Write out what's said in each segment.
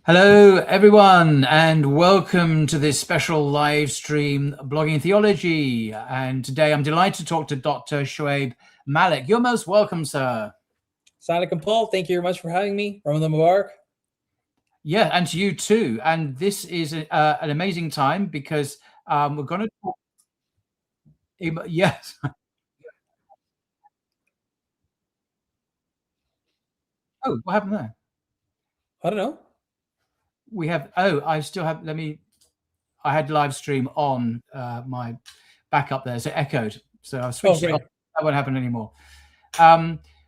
Hello, everyone, and welcome to this special live stream, Blogging Theology. And today I'm delighted to talk to Dr. Shoaib Malik. You're most welcome, sir. Sonic and Paul, thank you very much for having me. Ramadan Mubarak. Yeah, and to you too. And this is an amazing time because we're going to talk. Yes. Oh, what happened there? I don't know. We have. Oh, I still have. I had live stream on my backup there, so it echoed. So I've switched it off. That won't happen anymore.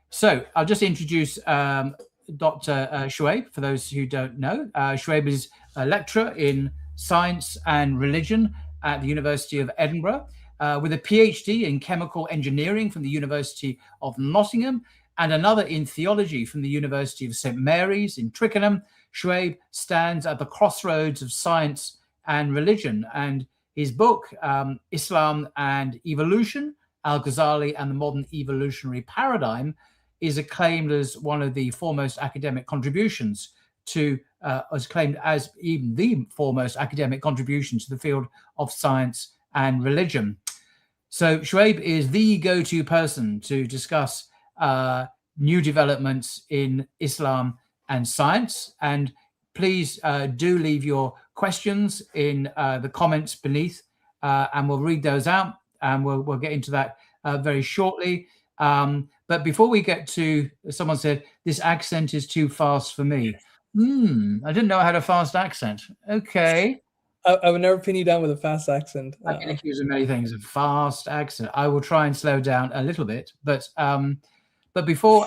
So I'll just introduce Dr. Shoaib, for those who don't know. Shoaib is a lecturer in science and religion at the University of Edinburgh, with a PhD in chemical engineering from the University of Nottingham and another in theology from the University of St. Mary's in Twickenham. Shoaib stands at the crossroads of science and religion, and his book, Islam and Evolution, Al-Ghazali and the Modern Evolutionary Paradigm, is acclaimed as one of the foremost academic contributions to, as claimed as even the foremost academic contribution to the field of science and religion. So Shoaib is the go-to person to discuss new developments in Islam and science. And please do leave your questions in the comments beneath, and we'll read those out, and we'll get into that very shortly. But before we get to, someone said, this accent is too fast for me. I didn't know I had a fast accent. Okay. I would never pin you down with a fast accent. I can accuse of many things. A fast accent. I will try and slow down a little bit, but before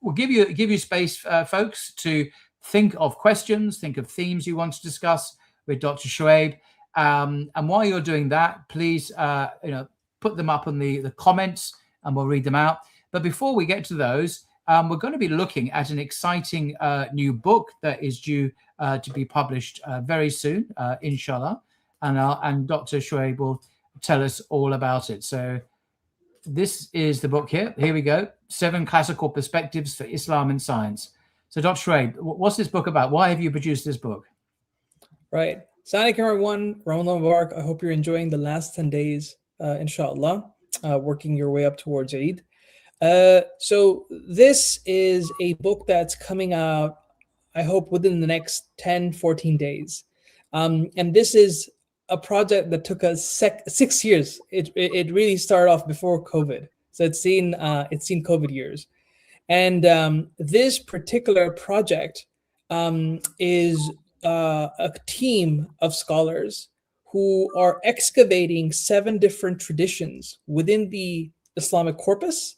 we'll give you space, folks, to think of questions, think of themes you want to discuss with Dr. Shoaib. And while you're doing that, please put them up in the comments, and we'll read them out. But before we get to those, we're going to be looking at an exciting new book that is due to be published very soon, inshallah. And Dr. Shoaib will tell us all about it. So this is the book here. Here we go. 7 Classical Perspectives for Islam and Science. So Dr. Shoaib, what's this book about? Why have you produced this book? Right. Sonic everyone, Ramadan Mubarak. I hope you're enjoying the last 10 days, inshallah, working your way up towards Eid. So this is a book that's coming out, I hope, within the next 10, 14 days. And this is a project that took us 6 years. It really started off before COVID. So it's seen COVID years. And this particular project is a team of scholars who are excavating 7 different traditions within the Islamic corpus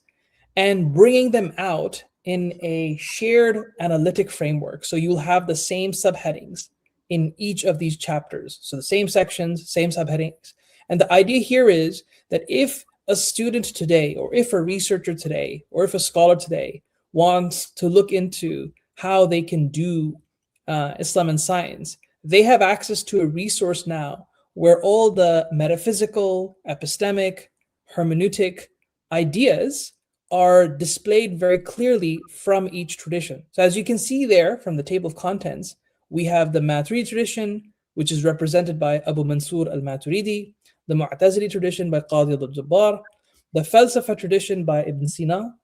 and bringing them out in a shared analytic framework. So you'll have the same subheadings in each of these chapters. So the same sections, same subheadings. And the idea here is that if a student today, or if a researcher today, or if a scholar today wants to look into how they can do Islam and science, they have access to a resource now where all the metaphysical, epistemic, hermeneutic ideas are displayed very clearly from each tradition. So as you can see there from the table of contents, we have the Maturidi tradition, which is represented by Abu Mansur al-Maturidi, the Mu'tazili tradition by Qadi al-Jabbar, the Falsafa tradition by Ibn Sina,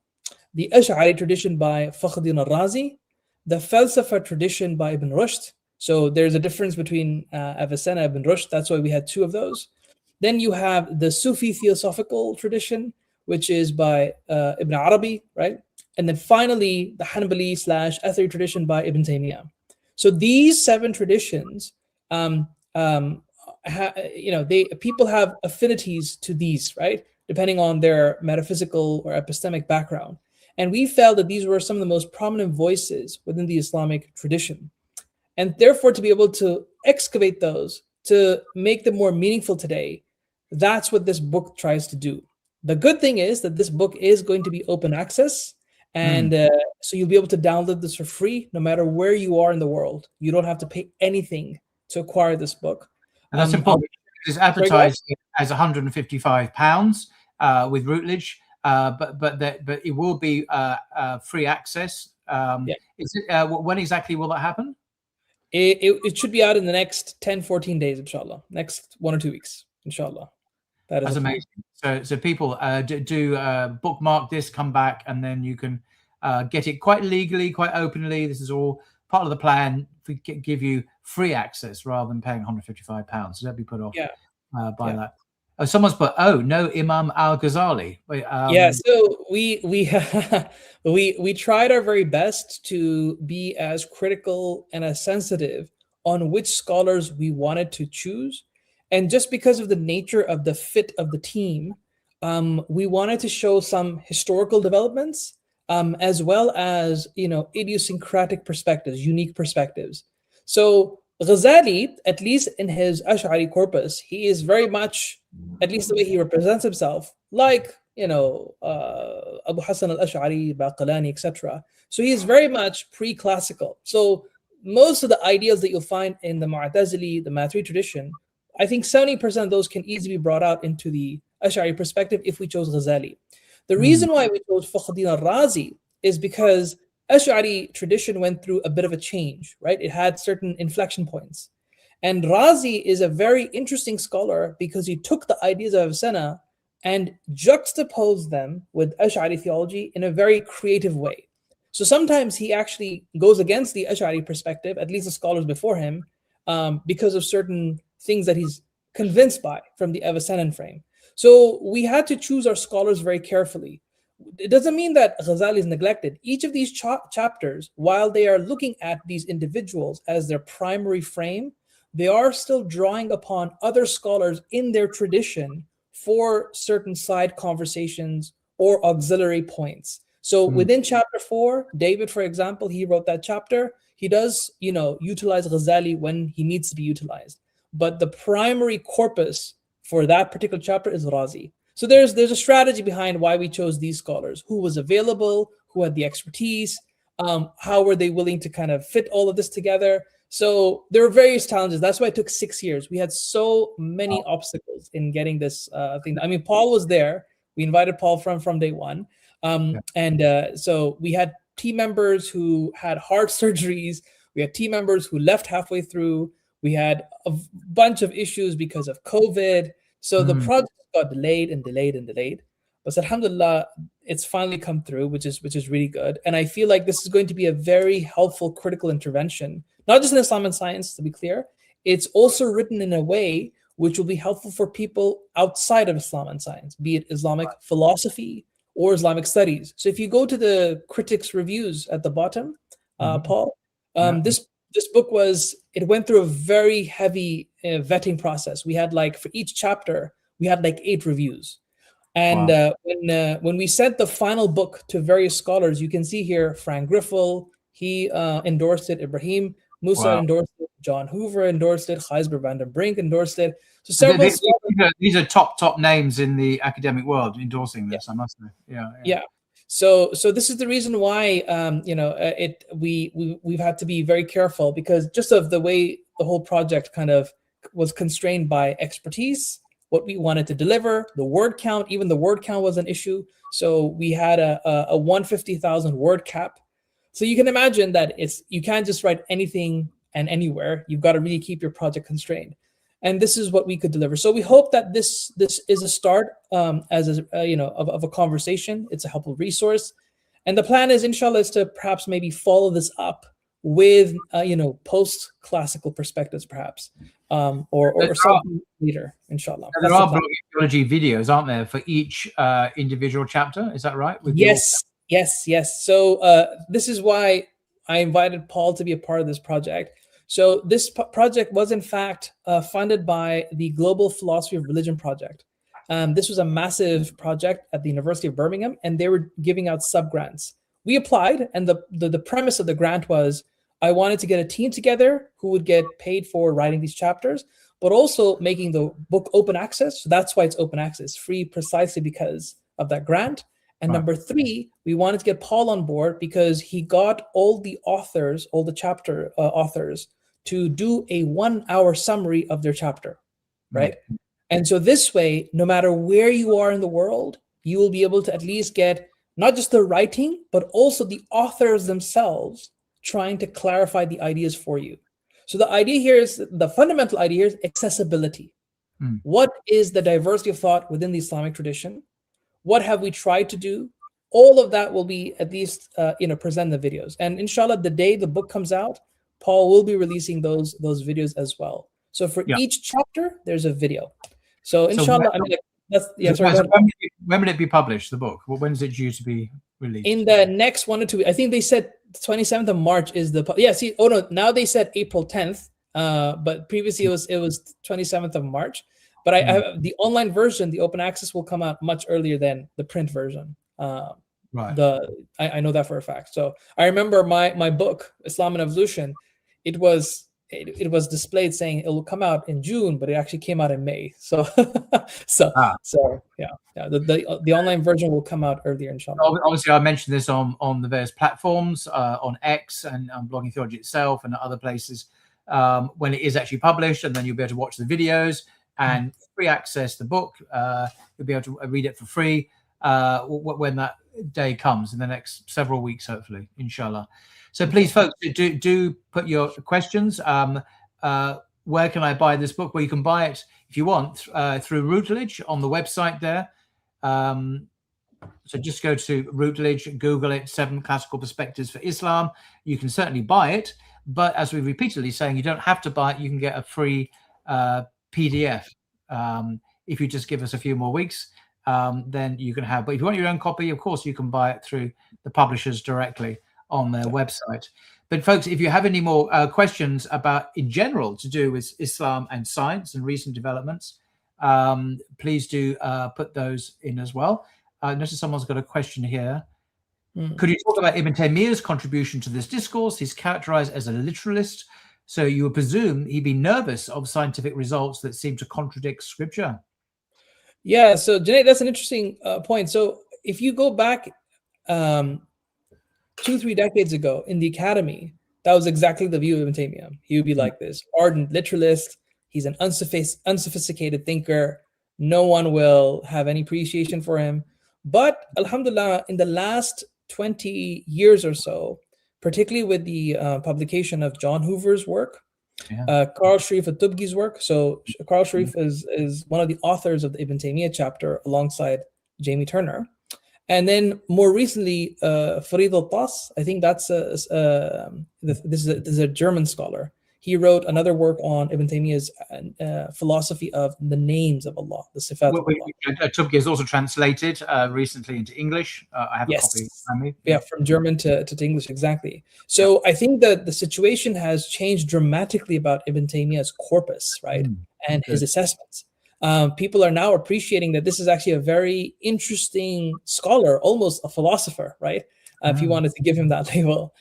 the Ash'ari tradition by Fakhruddin al-Razi, the Falsafa tradition by Ibn Rushd. So there's a difference between Avicenna and Ibn Rushd. That's why we had 2 of those. Then you have the Sufi theosophical tradition, which is by Ibn Arabi, right? And then finally, the Hanbali / Athari tradition by Ibn Taymiyyah. So these 7 traditions, people have affinities to these, right? Depending on their metaphysical or epistemic background. And we felt that these were some of the most prominent voices within the Islamic tradition. And therefore, to be able to excavate those, to make them more meaningful today, that's what this book tries to do. The good thing is that this book is going to be open access. And so you'll be able to download this for free, no matter where you are in the world. You don't have to pay anything to acquire this book. And that's important. It's advertised as £155 with Routledge, but it will be free access. Is it, when exactly will that happen? It should be out in the next 10, 14 days, inshallah. Next 1 or 2 weeks, inshallah. That's amazing. So people do bookmark this, come back, and then you can get it quite legally, quite openly. This is all part of the plan to give you free access rather than paying £155. So don't be put off by that. Oh, someone's put, no Imam al-Ghazali. So we tried our very best to be as critical and as sensitive on which scholars we wanted to choose. And just because of the nature of the fit of the team, we wanted to show some historical developments, as well as, idiosyncratic perspectives, unique perspectives. So Ghazali, at least in his Ash'ari corpus, he is very much, at least the way he represents himself, like, Abu Hassan al-Ash'ari, Baqalani, etc. So he is very much pre-classical. So most of the ideas that you'll find in the Mu'tazili, the Maturidi tradition, I think 70% of those can easily be brought out into the Ash'ari perspective if we chose Ghazali. The reason why we chose Fakhruddin al-Razi is because Ash'ari tradition went through a bit of a change, right? It had certain inflection points. And Razi is a very interesting scholar because he took the ideas of Avicenna and juxtaposed them with Ash'ari theology in a very creative way. So sometimes he actually goes against the Ash'ari perspective, at least the scholars before him, because of certain things that he's convinced by from the Avicennan frame. So we had to choose our scholars very carefully. It doesn't mean that Ghazali is neglected. Each of these chapters, while they are looking at these individuals as their primary frame, they are still drawing upon other scholars in their tradition for certain side conversations or auxiliary points. So within chapter 4, David, for example, he wrote that chapter. He does, utilize Ghazali when he needs to be utilized. But the primary corpus for that particular chapter is Razi. So there's a strategy behind why we chose these scholars, who was available, who had the expertise, how were they willing to kind of fit all of this together. So there were various challenges. That's why it took 6 years. We had so many obstacles in getting this thing. I mean, Paul was there. We invited Paul from day one. So we had team members who had heart surgeries. We had team members who left halfway through. We had a bunch of issues because of COVID. So the project got delayed. But alhamdulillah, it's finally come through, which is really good. And I feel like this is going to be a very helpful critical intervention, not just in Islam and science, to be clear. It's also written in a way which will be helpful for people outside of Islam and science, be it Islamic philosophy or Islamic studies. So if you go to the critics' reviews at the bottom, Paul, this book went through a very heavy vetting process. We had for each chapter, we had 8 reviews. And when we sent the final book to various scholars, you can see here, Frank Griffel, he endorsed it. Ibrahim Musa endorsed it. John Hoover endorsed it. Gijsbert van der Brink endorsed it. So several these are top names in the academic world endorsing this, I must say. Yeah. So this is the reason why we've had to be very careful, because just of the way the whole project kind of was constrained by expertise, what we wanted to deliver, the word count. Even the word count was an issue. So we had a 150,000 word cap. So you can imagine that you can't just write anything and anywhere. You've got to really keep your project constrained. And this is what we could deliver. So we hope that this is a start of a conversation. It's a helpful resource. And the plan is, inshallah, is to perhaps maybe follow this up with post-classical perspectives, perhaps, or something later, inshallah. There are theology videos, aren't there, for each individual chapter? Is that right? Yes. So this is why I invited Paul to be a part of this project. So this project was, in fact, funded by the Global Philosophy of Religion Project. This was a massive project at the University of Birmingham, and they were giving out sub-grants. We applied, and the premise of the grant was, I wanted to get a team together who would get paid for writing these chapters, but also making the book open access. So that's why it's open access, free, precisely because of that grant. And number 3, we wanted to get Paul on board because he got all the authors, all the chapter authors, to do a 1-hour summary of their chapter, right? And so this way, no matter where you are in the world, you will be able to at least get not just the writing, but also the authors themselves trying to clarify the ideas for you. So the idea here is, the fundamental idea is accessibility. What is the diversity of thought within the Islamic tradition? What have we tried to do? All of that will be at least present in the videos. And inshallah, the day the book comes out, Paul will be releasing those videos as well. So for each chapter, there's a video. So inshallah, when will it be published, the book? When is it due to be released? In the next 1 or 2 weeks. I think they said 27th of March is the now they said April 10th, but previously it was 27th of March. But I have the online version, the open access, will come out much earlier than the print version. Right. I know that for a fact. So I remember my book, Islam and Evolution, it was displayed saying it will come out in June, but it actually came out in May. So the online version will come out earlier, inshallah. Obviously, I mentioned this on the various platforms, on X and on Blogging Theology itself and other places, when it is actually published, and then you'll be able to watch the videos and free access the book. You'll be able to read it for free when that day comes in the next several weeks, hopefully, inshallah. So please, folks, do put your questions. Where can I buy this book? Well, you can buy it, if you want, through Routledge on the website there. So just go to Routledge, Google it, 7 Classical Perspectives for Islam. You can certainly buy it, but as we're repeatedly saying, you don't have to buy it. You can get a free PDF. If you just give us a few more weeks, then you can have. But if you want your own copy, of course, you can buy it through the publishers directly on their website. But folks, if you have any more questions about, in general, to do with Islam and science and recent developments, please do put those in as well. Notice someone's got a question here. Could you talk about Ibn Taymiyyah's contribution to this discourse? He's characterized as a literalist, so you would presume he'd be nervous of scientific results that seem to contradict scripture. Yeah, so Junaid, that's an interesting point. So if you go back 2-3 decades ago in the academy, that was exactly the view of Ibn Taymiyyah. He would be like this ardent literalist. He's an unsophisticated thinker. No one will have any appreciation for him. But alhamdulillah, in the last 20 years or so, particularly with the publication of John Hoover's work, Carl Sharif al-Tubgi's work. So Carl Sharif is one of the authors of the Ibn Taymiyyah chapter alongside Jamie Turner. And then more recently, Farid al-Tas, I think that's this is a German scholar. He wrote another work on Ibn Taymiyyah's philosophy of the names of Allah, the sifat of Allah. Tubgi is also translated recently into English. I have a copy on me. Yeah, from German to English, exactly. So I think that the situation has changed dramatically about Ibn Taymiyyah's corpus, right, and his assessments. People are now appreciating that this is actually a very interesting scholar, almost a philosopher, right? If you wanted to give him that label.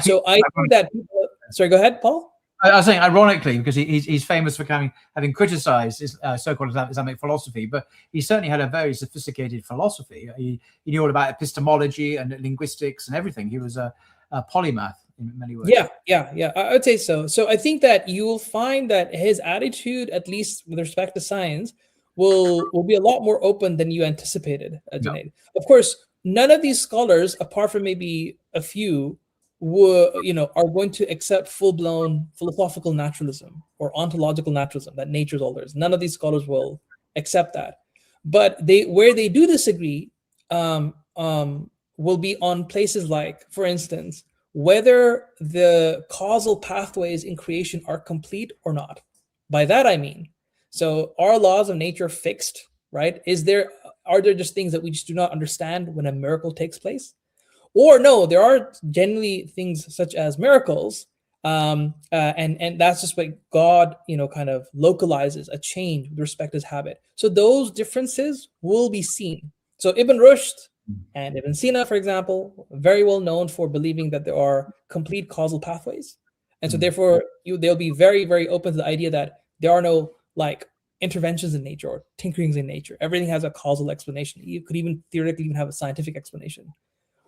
So I think that people, sorry, go ahead, Paul. I was saying ironically, because he's famous for having criticized so-called Islamic philosophy, but he certainly had a very sophisticated philosophy. He knew all about epistemology and linguistics and everything. He was a polymath in many ways. Yeah. I would say so. So I think that you will find that his attitude, at least with respect to science, will be a lot more open than you anticipated, Junaid. Of course, none of these scholars, apart from maybe a few, are going to accept full-blown philosophical naturalism or ontological naturalism, that nature's all there is. None of these scholars will accept that. But where they do disagree will be on places like, for instance, whether the causal pathways in creation are complete or not. By that I mean, so are laws of nature fixed, right? Are there just things that we just do not understand when a miracle takes place? Or no, there are generally things such as miracles, and that's just what God, kind of localizes a change with respect to his habit. So those differences will be seen. So Ibn Rushd and Ibn Sina, for example, very well known for believing that there are complete causal pathways. And so therefore, they'll be very, very open to the idea that there are no interventions in nature or tinkerings in nature. Everything has a causal explanation. You could even theoretically have a scientific explanation.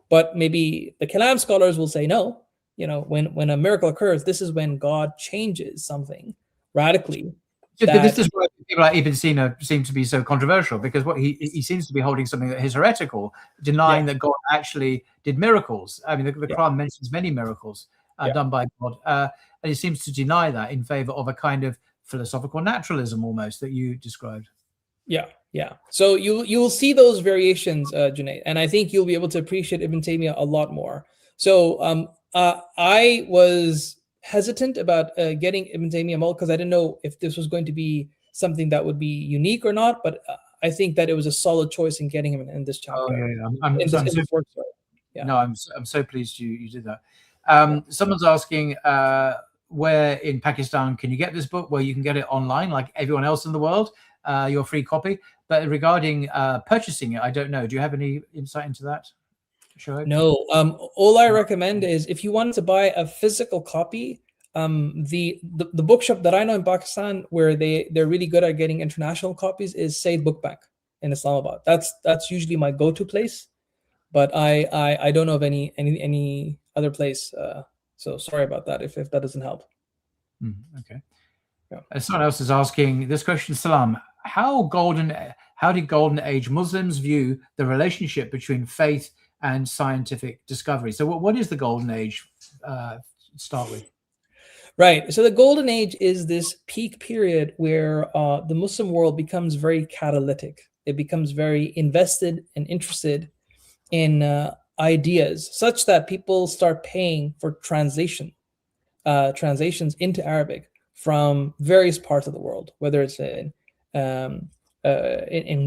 But maybe the Kalam scholars will say, no, when a miracle occurs, this is when God changes something radically. But this is why people like Ibn Sina seem to be so controversial, because what he seems to be holding something that is heretical, denying that God actually did miracles. I mean, the Quran mentions many miracles. done by God. And it seems to deny that in favor of a kind of philosophical naturalism almost that you described. Yeah. So you'll see those variations, Junaid, and I think you'll be able to appreciate Ibn Taymiyyah a lot more. So I was hesitant about getting Ibn Taymiyyah because I didn't know if this was going to be something that would be unique or not, but I think that it was a solid choice in getting him in this chapter. Oh yeah, No, I'm so pleased you did that. Someone's asking where in Pakistan can you get this book? Well, you can get it online like everyone else in the world, your free copy. But regarding purchasing it, I don't know. Do you have any insight into that, Shoaib? No. All I recommend is if you want to buy a physical copy, the bookshop that I know in Pakistan where they're really good at getting international copies is Said Book Bank in Islamabad. That's usually my go-to place, but I don't know of any other place. So sorry about that if that doesn't help. Okay. Yeah. Someone else is asking this question, Salam. How did Golden Age Muslims view the relationship between faith and scientific discovery? So what is the Golden Age? Start with. Right. So the Golden Age is this peak period where the Muslim world becomes very catalytic. It becomes very invested and interested in ideas such that people start paying for translations into Arabic from various parts of the world, whether it's in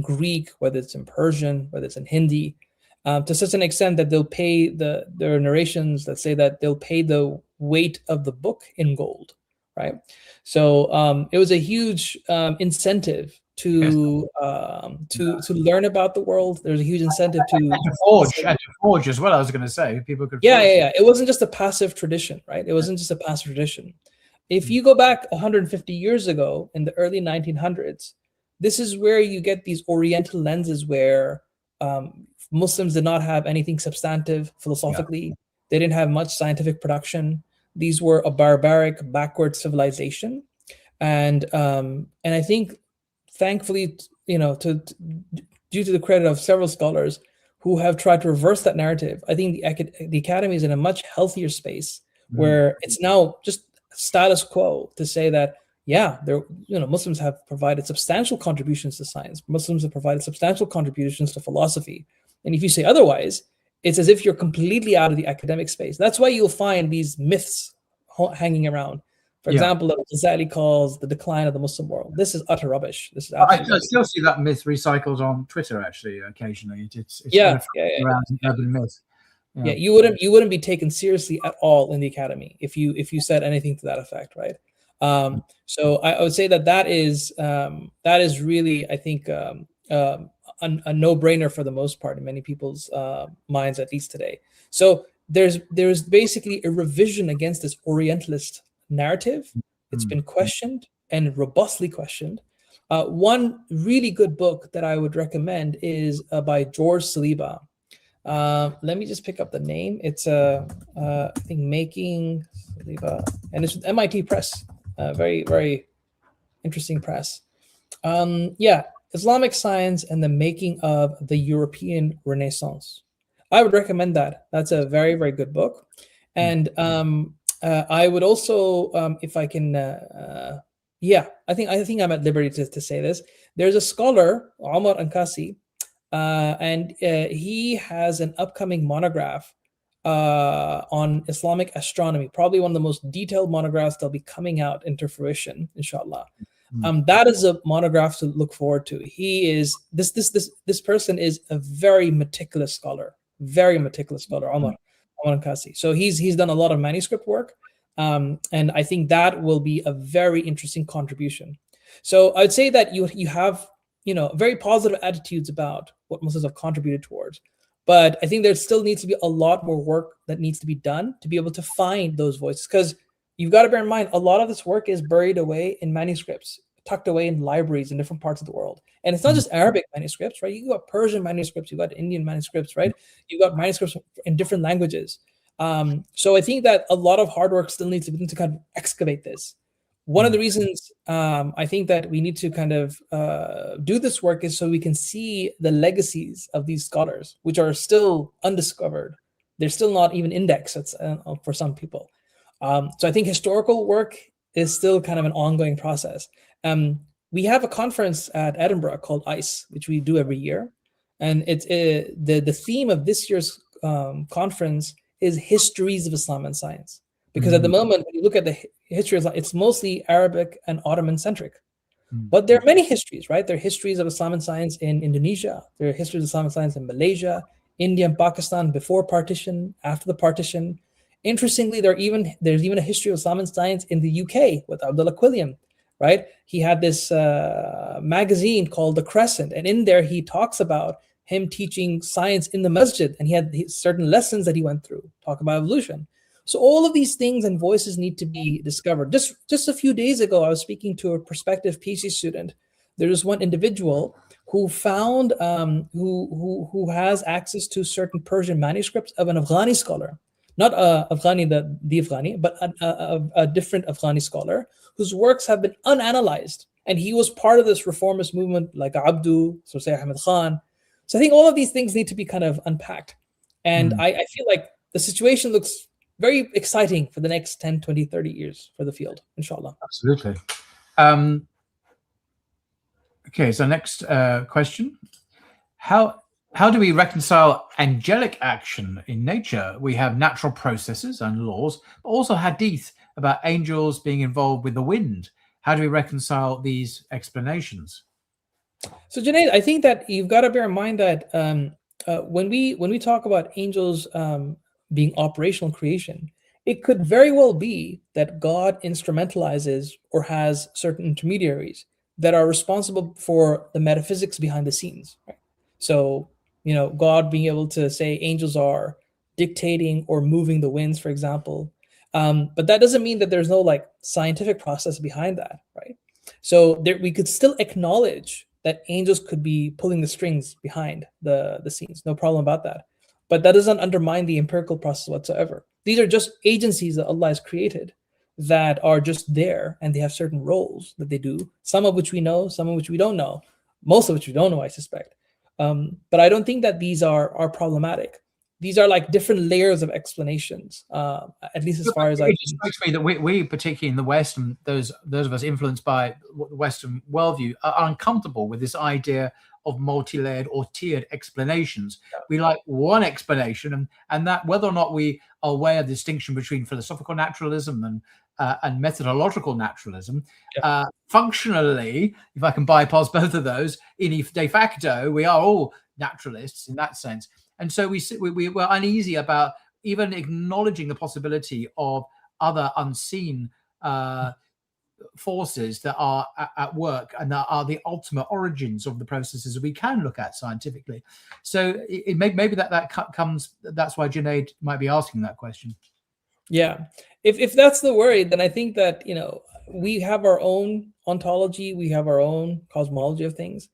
Greek, whether it's in Persian, whether it's in Hindi, to such an extent that they'll pay there are narrations that say that they'll pay the weight of the book in gold, right? So it was a huge incentive to learn about the world. There's a huge incentive to forge as well. I was going to say people could. Yeah. It wasn't just a passive tradition, right? It wasn't just a passive tradition. If you go back 150 years ago in the early 1900s, this is where you get these Oriental lenses where Muslims did not have anything substantive philosophically. Yeah. They didn't have much scientific production. These were a barbaric, backward civilization, and I think, thankfully, due to the credit of several scholars who have tried to reverse that narrative, I think the academy is in a much healthier space where it's now just status quo to say that Muslims have provided substantial contributions to science. Muslims have provided substantial contributions to philosophy. And if you say otherwise, it's as if you're completely out of the academic space. That's why you'll find these myths hanging around. For example, what Ghazali calls the decline of the Muslim world. This is utter rubbish. This is I still see that myth recycled on Twitter actually occasionally. It's around an urban myth. Yeah, you wouldn't be taken seriously at all in the academy if you said anything to that effect, right? So I would say that is really, I think, a no-brainer for the most part in many people's minds, at least today. So there's basically a revision against this Orientalist narrative. It's been questioned and robustly questioned. One really good book that I would recommend is by George Saliba. Let me just pick up the name. It's I think Making Saliba, and it's with MIT Press. Very, very interesting press. Islamic Science and the Making of the European Renaissance. I would recommend that. That's a very, very good book. And I would also, if I can, I think I'm at liberty to say this. There's a scholar, Omar Ankasi, and he has an upcoming monograph on Islamic astronomy, probably one of the most detailed monographs that'll be coming out into fruition, inshallah. That is a monograph to look forward to. He is this person is a very meticulous scholar, Omar Ankasi. So he's done a lot of manuscript work, and I think that will be a very interesting contribution. So I'd say that you have very positive attitudes about what Muslims have contributed towards. But I think there still needs to be a lot more work that needs to be done to be able to find those voices. Because you've got to bear in mind, a lot of this work is buried away in manuscripts, tucked away in libraries in different parts of the world. And it's not just Arabic manuscripts, right? You've got Persian manuscripts, you've got Indian manuscripts, right? You've got manuscripts in different languages. So I think that a lot of hard work still needs to be done to kind of excavate this. One of the reasons I think that we need to kind of do this work is so we can see the legacies of these scholars, which are still undiscovered. They're still not even indexed for some people. So I think historical work is still kind of an ongoing process. We have a conference at Edinburgh called ICE, which we do every year. And it's the theme of this year's conference is histories of Islam and science. Because at the moment, when you look at the history of Islam, it's mostly Arabic and Ottoman centric. But there are many histories, right? There are histories of Islam and science in Indonesia. There are histories of Islam and science in Malaysia, India, and Pakistan before partition, after the partition. Interestingly, there's even a history of Islam and science in the UK with Abdullah Quilliam, right? He had this magazine called The Crescent, and in there he talks about him teaching science in the masjid, and he had certain lessons that he went through, talk about evolution. So all of these things and voices need to be discovered. Just a few days ago, I was speaking to a prospective PhD student. There was one individual who found who has access to certain Persian manuscripts of an Afghani scholar, not Afghani, the Afghani, but a different Afghani scholar whose works have been unanalyzed. And he was part of this reformist movement like Abdu, so say Ahmed Khan. So I think all of these things need to be kind of unpacked. And I feel like the situation looks very exciting for the next 10, 20, 30 years for the field, inshallah. Absolutely. Okay, so next question. How do we reconcile angelic action in nature? We have natural processes and laws, but also hadith about angels being involved with the wind. How do we reconcile these explanations? So Junaid, I think that you've got to bear in mind that when we talk about angels being operational creation, it could very well be that God instrumentalizes or has certain intermediaries that are responsible for the metaphysics behind the scenes. Right? So, God being able to say angels are dictating or moving the winds, for example. But that doesn't mean that there's no scientific process behind that, right? So we could still acknowledge that angels could be pulling the strings behind the scenes. No problem about that. But that doesn't undermine the empirical process whatsoever. These are just agencies that Allah has created that are just there, and they have certain roles that they do, some of which we know, some of which we don't know, most of which we don't know, I suspect. But I don't think that these are problematic. These are like different layers of explanations, at least as far as I can. It strikes me that we particularly in the West, and those of us influenced by the Western worldview, are uncomfortable with this idea of multi-layered or tiered explanations. Yeah. We like one explanation, and that whether or not we are aware of the distinction between philosophical naturalism and methodological naturalism, yeah. Functionally, if I can bypass both of those, de facto, we are all naturalists in that sense. And so we were uneasy about even acknowledging the possibility of other unseen forces that are at work and that are the ultimate origins of the processes that we can look at scientifically. So maybe that comes. That's why Junaid might be asking that question. Yeah, if that's the worry, then I think that we have our own ontology, we have our own cosmology of things.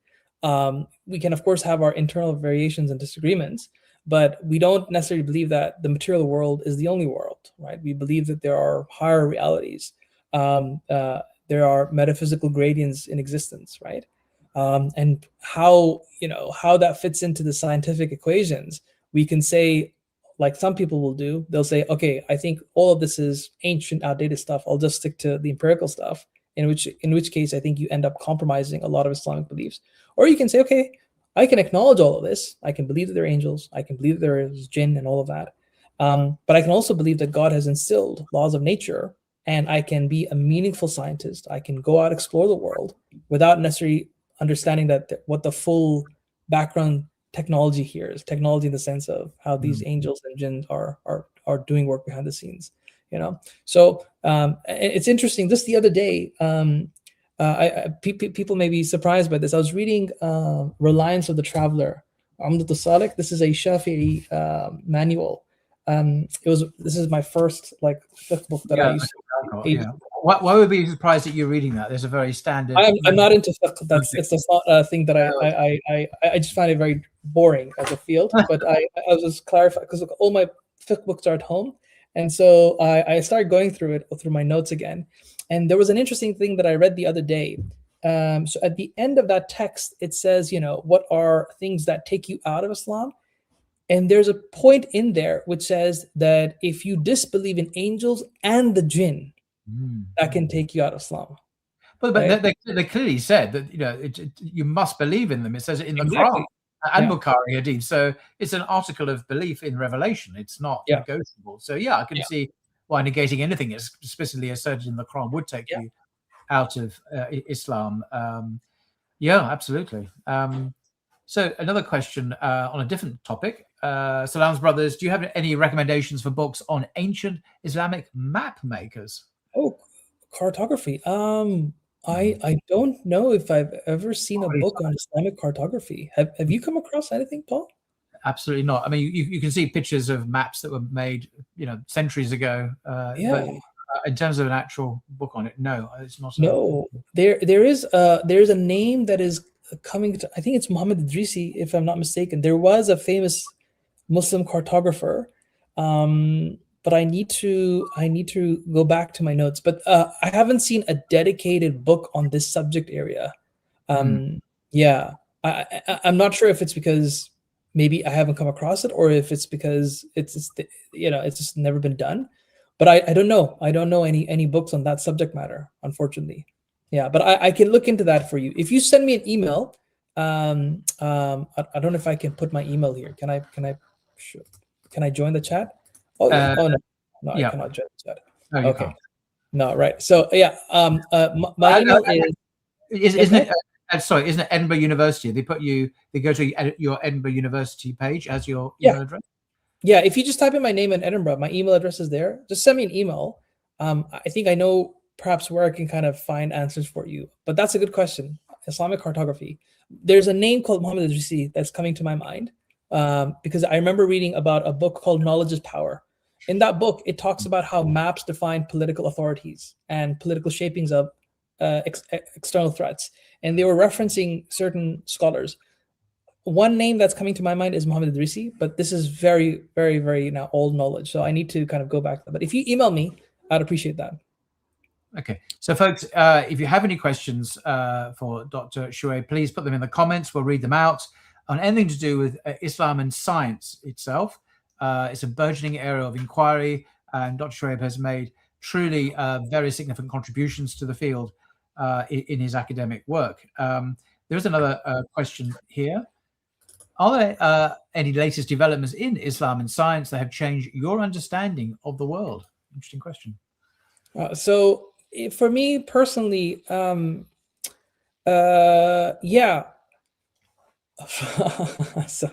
We can of course have our internal variations and disagreements, but we don't necessarily believe that the material world is the only world, right? We believe that there are higher realities. There are metaphysical gradients in existence, right? And how that fits into the scientific equations, we can say, like some people will do, they'll say, okay, I think all of this is ancient, outdated stuff. I'll just stick to the empirical stuff, in which case I think you end up compromising a lot of Islamic beliefs. Or you can say, okay, I can acknowledge all of this. I can believe that there are angels. I can believe that there is jinn and all of that. But I can also believe that God has instilled laws of nature, and I can be a meaningful scientist. I can go out, explore the world without necessarily understanding what the full background technology here is. Technology in the sense of how these angels and jinns are doing work behind the scenes. So it's interesting. Just the other day, people may be surprised by this. I was reading Reliance of the Traveler, Umdat al-Salik. This is a Shafi'i manual. This is my first fiqh book that I used to. Yeah. Why would be surprised that you're reading that? There's a very standard. I'm not into fiqh. It's not a thing that I just find it very boring as a field. But I was just clarifying because all my fiqh books are at home, and so I started going through my notes again. And there was an interesting thing that I read the other day. So at the end of that text, it says, what are things that take you out of Islam? And there's a point in there which says that if you disbelieve in angels and the jinn, that can take you out of Islam. But they clearly said that, you know, you must believe in them. It says it in the Quran and Bukhari Hadith. So it's an article of belief in revelation. It's not negotiable. So yeah, I can see why negating anything explicitly asserted in the Quran would take you out of Islam. Yeah, absolutely. So another question on a different topic. Salam's brothers, do you have any recommendations for books on ancient Islamic map makers? Oh, cartography. I don't know if I've ever seen a book on Islamic cartography. Have you come across anything, Paul? Absolutely not. I mean, you can see pictures of maps that were made, you know, centuries ago. But in terms of an actual book on it, no, it's not. No, there's a name that is coming to, I think it's Muhammad Idrisi, if I'm not mistaken. There was a famous Muslim cartographer, but I need to go back to my notes. But I haven't seen a dedicated book on this subject area. Yeah, I'm not sure if it's because maybe I haven't come across it, or if it's because it's just never been done. But I don't know. I don't know any books on that subject matter, unfortunately. Yeah, but I can look into that for you. If you send me an email, I don't know if I can put my email here. Can I join the chat? Oh no, I cannot join the chat. No, okay, no, right. So yeah, my email isn't it? Sorry, isn't it Edinburgh University? They go to your Edinburgh University page as your email address. Yeah, if you just type in my name in Edinburgh, my email address is there. Just send me an email. I think I know perhaps where I can kind of find answers for you. But that's a good question. Islamic cartography. There's a name called Muhammad Idrisi that's coming to my mind because I remember reading about a book called Knowledge is Power. In that book, it talks about how maps define political authorities and political shapings of external threats. And they were referencing certain scholars. One name that's coming to my mind is Muhammad Idrisi, but this is very, very, very now old knowledge. So I need to kind of go back to that. But if you email me, I'd appreciate that. Okay. So folks, if you have any questions for Dr. Shoaib, please put them in the comments. We'll read them out. On anything to do with Islam and science itself. It's a burgeoning area of inquiry, and Dr. Shoaib has made truly very significant contributions to the field in his academic work. There's another question here. Are there any latest developments in Islam and science that have changed your understanding of the world? Interesting question. So for me personally, yeah. So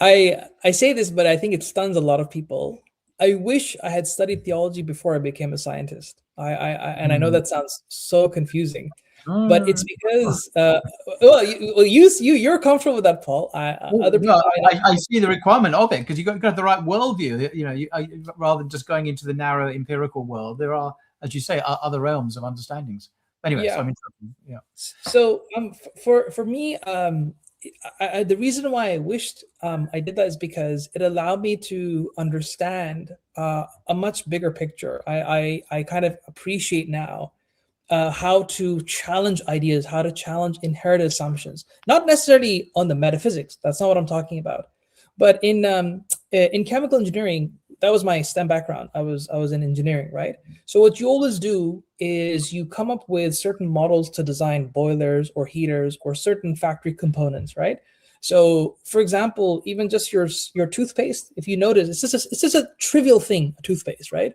I say this, but I think it stuns a lot of people. I wish I had studied theology before I became a scientist. And I know that sounds so confusing, but it's because you're comfortable with that, Paul. Other people, I see the requirement of it because you've got to have the right worldview. You know, rather than just going into the narrow empirical world, there are, as you say, other realms of understandings. Anyway, so I'm interested. Yeah. So for me, the reason why I wished I did that is because it allowed me to understand a much bigger picture. I kind of appreciate now how to challenge ideas, how to challenge inherited assumptions, not necessarily on the metaphysics. That's not what I'm talking about. But in chemical engineering, that was my STEM background. I was in engineering, right? So what you always do is you come up with certain models to design boilers or heaters or certain factory components, right? So for example, even just your toothpaste, if you notice, it's just a trivial thing, a toothpaste, right?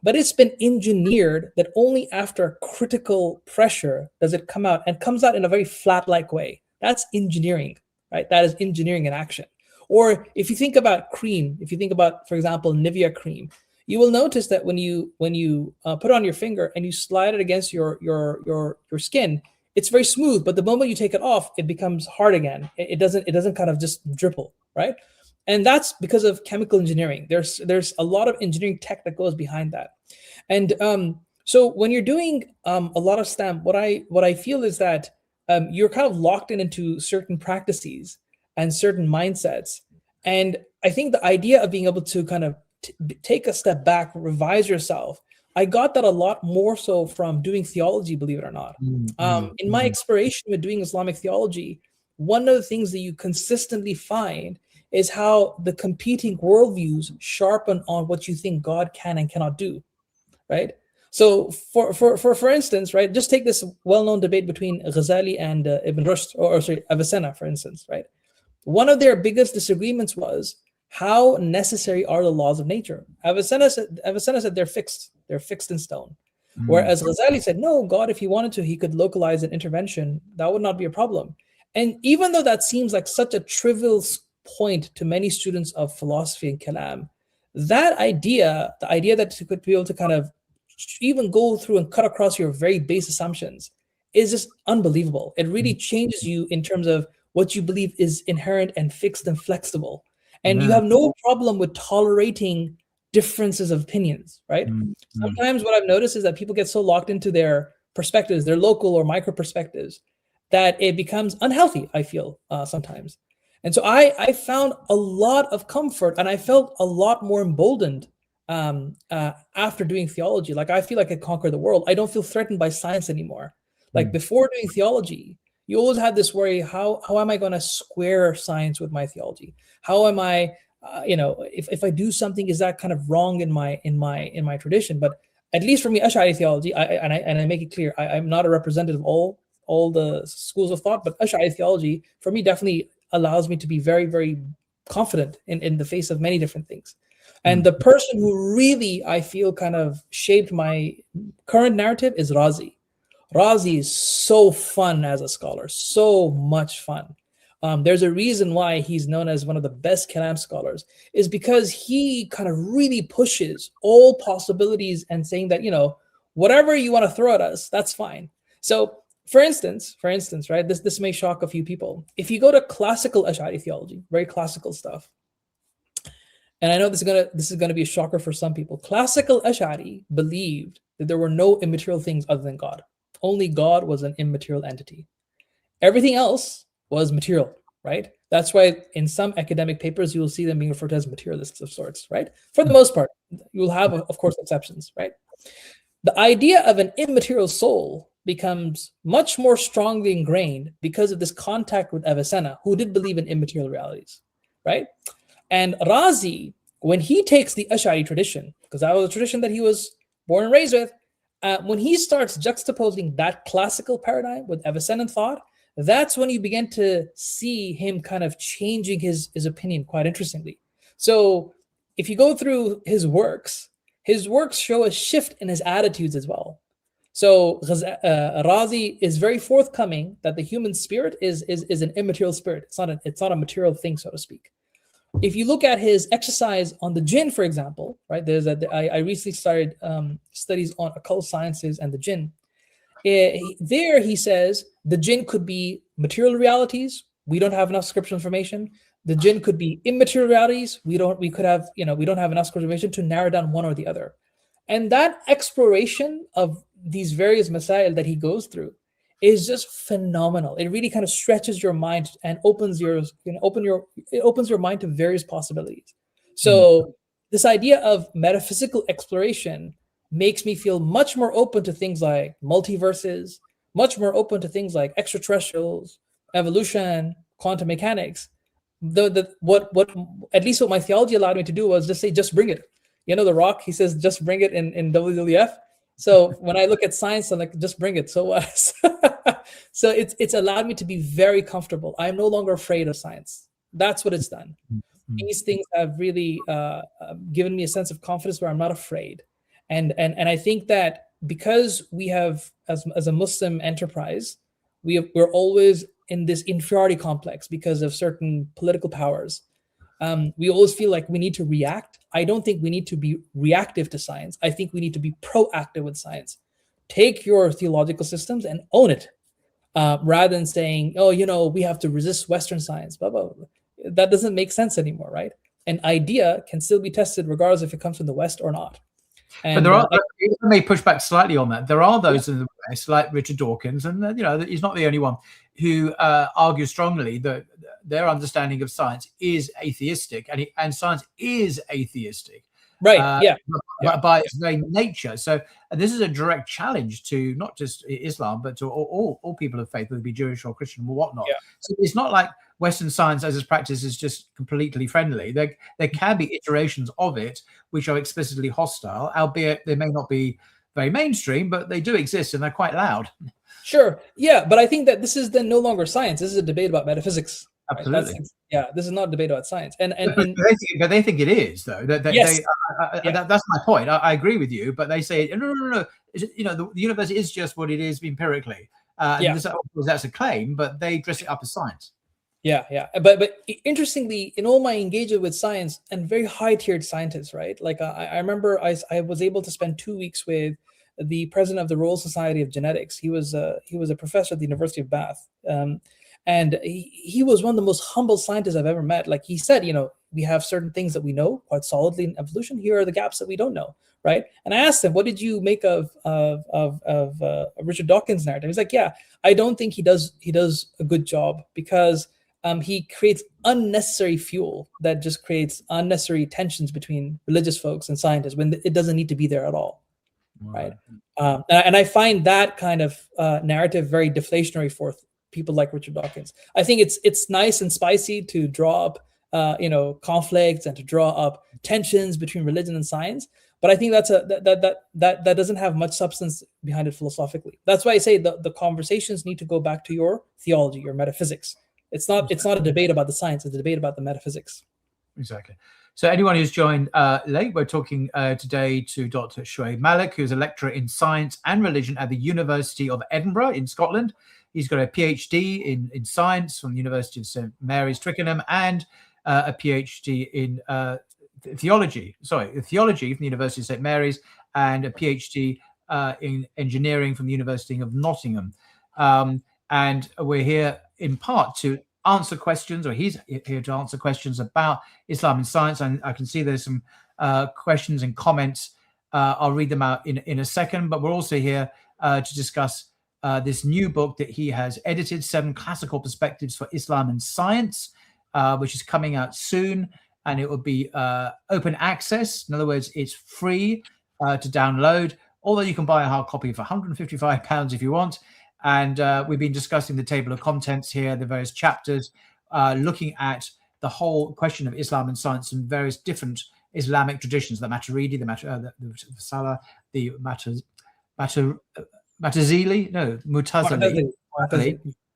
But it's been engineered that only after critical pressure does it come out, and comes out in a very flat-like way. That's engineering, right? That is engineering in action. Or if you think about cream, if you think about, for example, Nivea cream, you will notice that when you put it on your finger and you slide it against your skin, it's very smooth. But the moment you take it off, it becomes hard again. It doesn't kind of just dribble, right? And that's because of chemical engineering. There's a lot of engineering tech that goes behind that. And so when you're doing a lot of STEM, what I feel is that you're kind of locked into certain practices and certain mindsets. And I think the idea of being able to kind of take a step back, revise yourself, I got that a lot more so from doing theology, believe it or not. In my exploration with doing Islamic theology, one of the things that you consistently find is how the competing worldviews sharpen on what you think God can and cannot do, right? So for instance, right, just take this well-known debate between Ghazali and Ibn Rushd, or sorry, Avicenna, for instance, right? One of their biggest disagreements was how necessary are the laws of nature. Avicenna said they're fixed in stone. Whereas Ghazali said, no, God, if he wanted to, he could localize an intervention. That would not be a problem. And even though that seems like such a trivial point to many students of philosophy and kalam, that idea, the idea that you could be able to kind of even go through and cut across your very base assumptions, is just unbelievable. It really changes you in terms of what you believe is inherent and fixed and flexible. And you have no problem with tolerating differences of opinions, right? Sometimes what I've noticed is that people get so locked into their perspectives, their local or micro perspectives, that it becomes unhealthy, I feel, sometimes. And so I found a lot of comfort, and I felt a lot more emboldened after doing theology. Like, I feel like I conquered the world. I don't feel threatened by science anymore. Like, before doing theology, you always had this worry, how am I going to square science with my theology? How am I, if I do something, is that kind of wrong in my tradition? But at least for me, Ash'ari theology, I make it clear, I'm not a representative of all the schools of thought, but Ash'ari theology for me definitely allows me to be very, very confident in the face of many different things. And the person who really, I feel, kind of shaped my current narrative is Razi. Razi is so fun as a scholar, so much fun. There's a reason why he's known as one of the best Kalam scholars, is because he kind of really pushes all possibilities and saying that, whatever you want to throw at us, that's fine. So for instance, right, this may shock a few people. If you go to classical Ash'ari theology, very classical stuff, and I know this is gonna be a shocker for some people, classical Ash'ari believed that there were no immaterial things other than God. Only God was an immaterial entity. Everything else was material, right? That's why in some academic papers, you will see them being referred to as materialists of sorts, right? For the most part, you will have, of course, exceptions, right? The idea of an immaterial soul becomes much more strongly ingrained because of this contact with Avicenna, who did believe in immaterial realities, right? And Razi, when he takes the Ash'ari tradition, because that was a tradition that he was born and raised with, when he starts juxtaposing that classical paradigm with Avicenna thought, that's when you begin to see him kind of changing his opinion quite interestingly. So if you go through his works show a shift in his attitudes as well. So Razi is very forthcoming that the human spirit is an immaterial spirit. It's not a material thing, so to speak. If you look at his exercise on the jinn, for example, right? I recently started studies on occult sciences and the jinn. There he says the jinn could be material realities. We don't have enough scriptural information. The jinn could be immaterial realities. We don't have enough scriptural information to narrow down one or the other. And that exploration of these various masail that he goes through is just phenomenal. It really kind of stretches your mind and opens your mind to various possibilities. So this idea of metaphysical exploration makes me feel much more open to things like multiverses, much more open to things like extraterrestrials, evolution, quantum mechanics. What at least what my theology allowed me to do was just say, just bring it. The Rock, he says, just bring it in WWF. So when I look at science, I'm like, just bring it. So what? So it's allowed me to be very comfortable. I'm no longer afraid of science. That's what it's done. These things have really given me a sense of confidence where I'm not afraid. And I think that because we have, as a Muslim enterprise, we're always in this inferiority complex because of certain political powers. We always feel like we need to react. I don't think we need to be reactive to science. I think we need to be proactive with science. Take your theological systems and own it, rather than saying, we have to resist Western science, blah, blah, blah. That doesn't make sense anymore, right? An idea can still be tested regardless if it comes from the West or not. And, but I may push back slightly on that. There are those in the West, like Richard Dawkins, and he's not the only one, who argue strongly that their understanding of science is atheistic, and science is atheistic, right? By its very nature. So this is a direct challenge to not just Islam, but to all people of faith, whether it be Jewish or Christian or whatnot. So it's not like Western science as its practice is just completely friendly. There can be iterations of it which are explicitly hostile, albeit they may not be very mainstream, but they do exist and they're quite loud. Sure. Yeah, but I think that this is then no longer science. This is a debate about metaphysics. Absolutely. Right? This is not a debate about science. And but they think it is, though. Yes. That's my point. I agree with you, but they say no. The universe is just what it is empirically. That's a claim, but they dress it up as science. Yeah. But interestingly, in all my engagement with science and very high-tiered scientists, right? Like I remember I was able to spend 2 weeks with the president of the Royal Society of Genetics. He was a professor at the University of Bath. And he was one of the most humble scientists I've ever met. Like he said, we have certain things that we know quite solidly in evolution. Here are the gaps that we don't know, right? And I asked him, what did you make of Richard Dawkins' narrative? He's like, yeah, I don't think he does a good job because he creates unnecessary fuel that just creates unnecessary tensions between religious folks and scientists when it doesn't need to be there at all, right? And I find that kind of narrative very deflationary for people like Richard Dawkins. I think it's nice and spicy to draw up conflicts and to draw up tensions between religion and science, but I think that doesn't have much substance behind it philosophically. That's why I say the conversations need to go back to your theology, your metaphysics. It's not a debate about the science, it's a debate about the metaphysics. Exactly. So anyone who's joined late, we're talking today to Dr. Shoaib Malik, who's a lecturer in science and religion at the University of Edinburgh in Scotland. He's got a PhD in science from the University of St. Mary's, Twickenham, and a PhD in theology from the University of St. Mary's, and a PhD in engineering from the University of Nottingham. And we're here in part to answer questions, or he's here to answer questions about Islam and science. And I can see there's some questions and comments. I'll read them out in a second, but we're also here to discuss this new book that he has edited, 7 Classical Perspectives for Islam and Science, which is coming out soon, and it will be open access. In other words, it's free to download, although you can buy a hard copy for £155 if you want. And we've been discussing the table of contents here, the various chapters, looking at the whole question of Islam and science and various different Islamic traditions, the Maturidi, the Salah, the Mutazili. I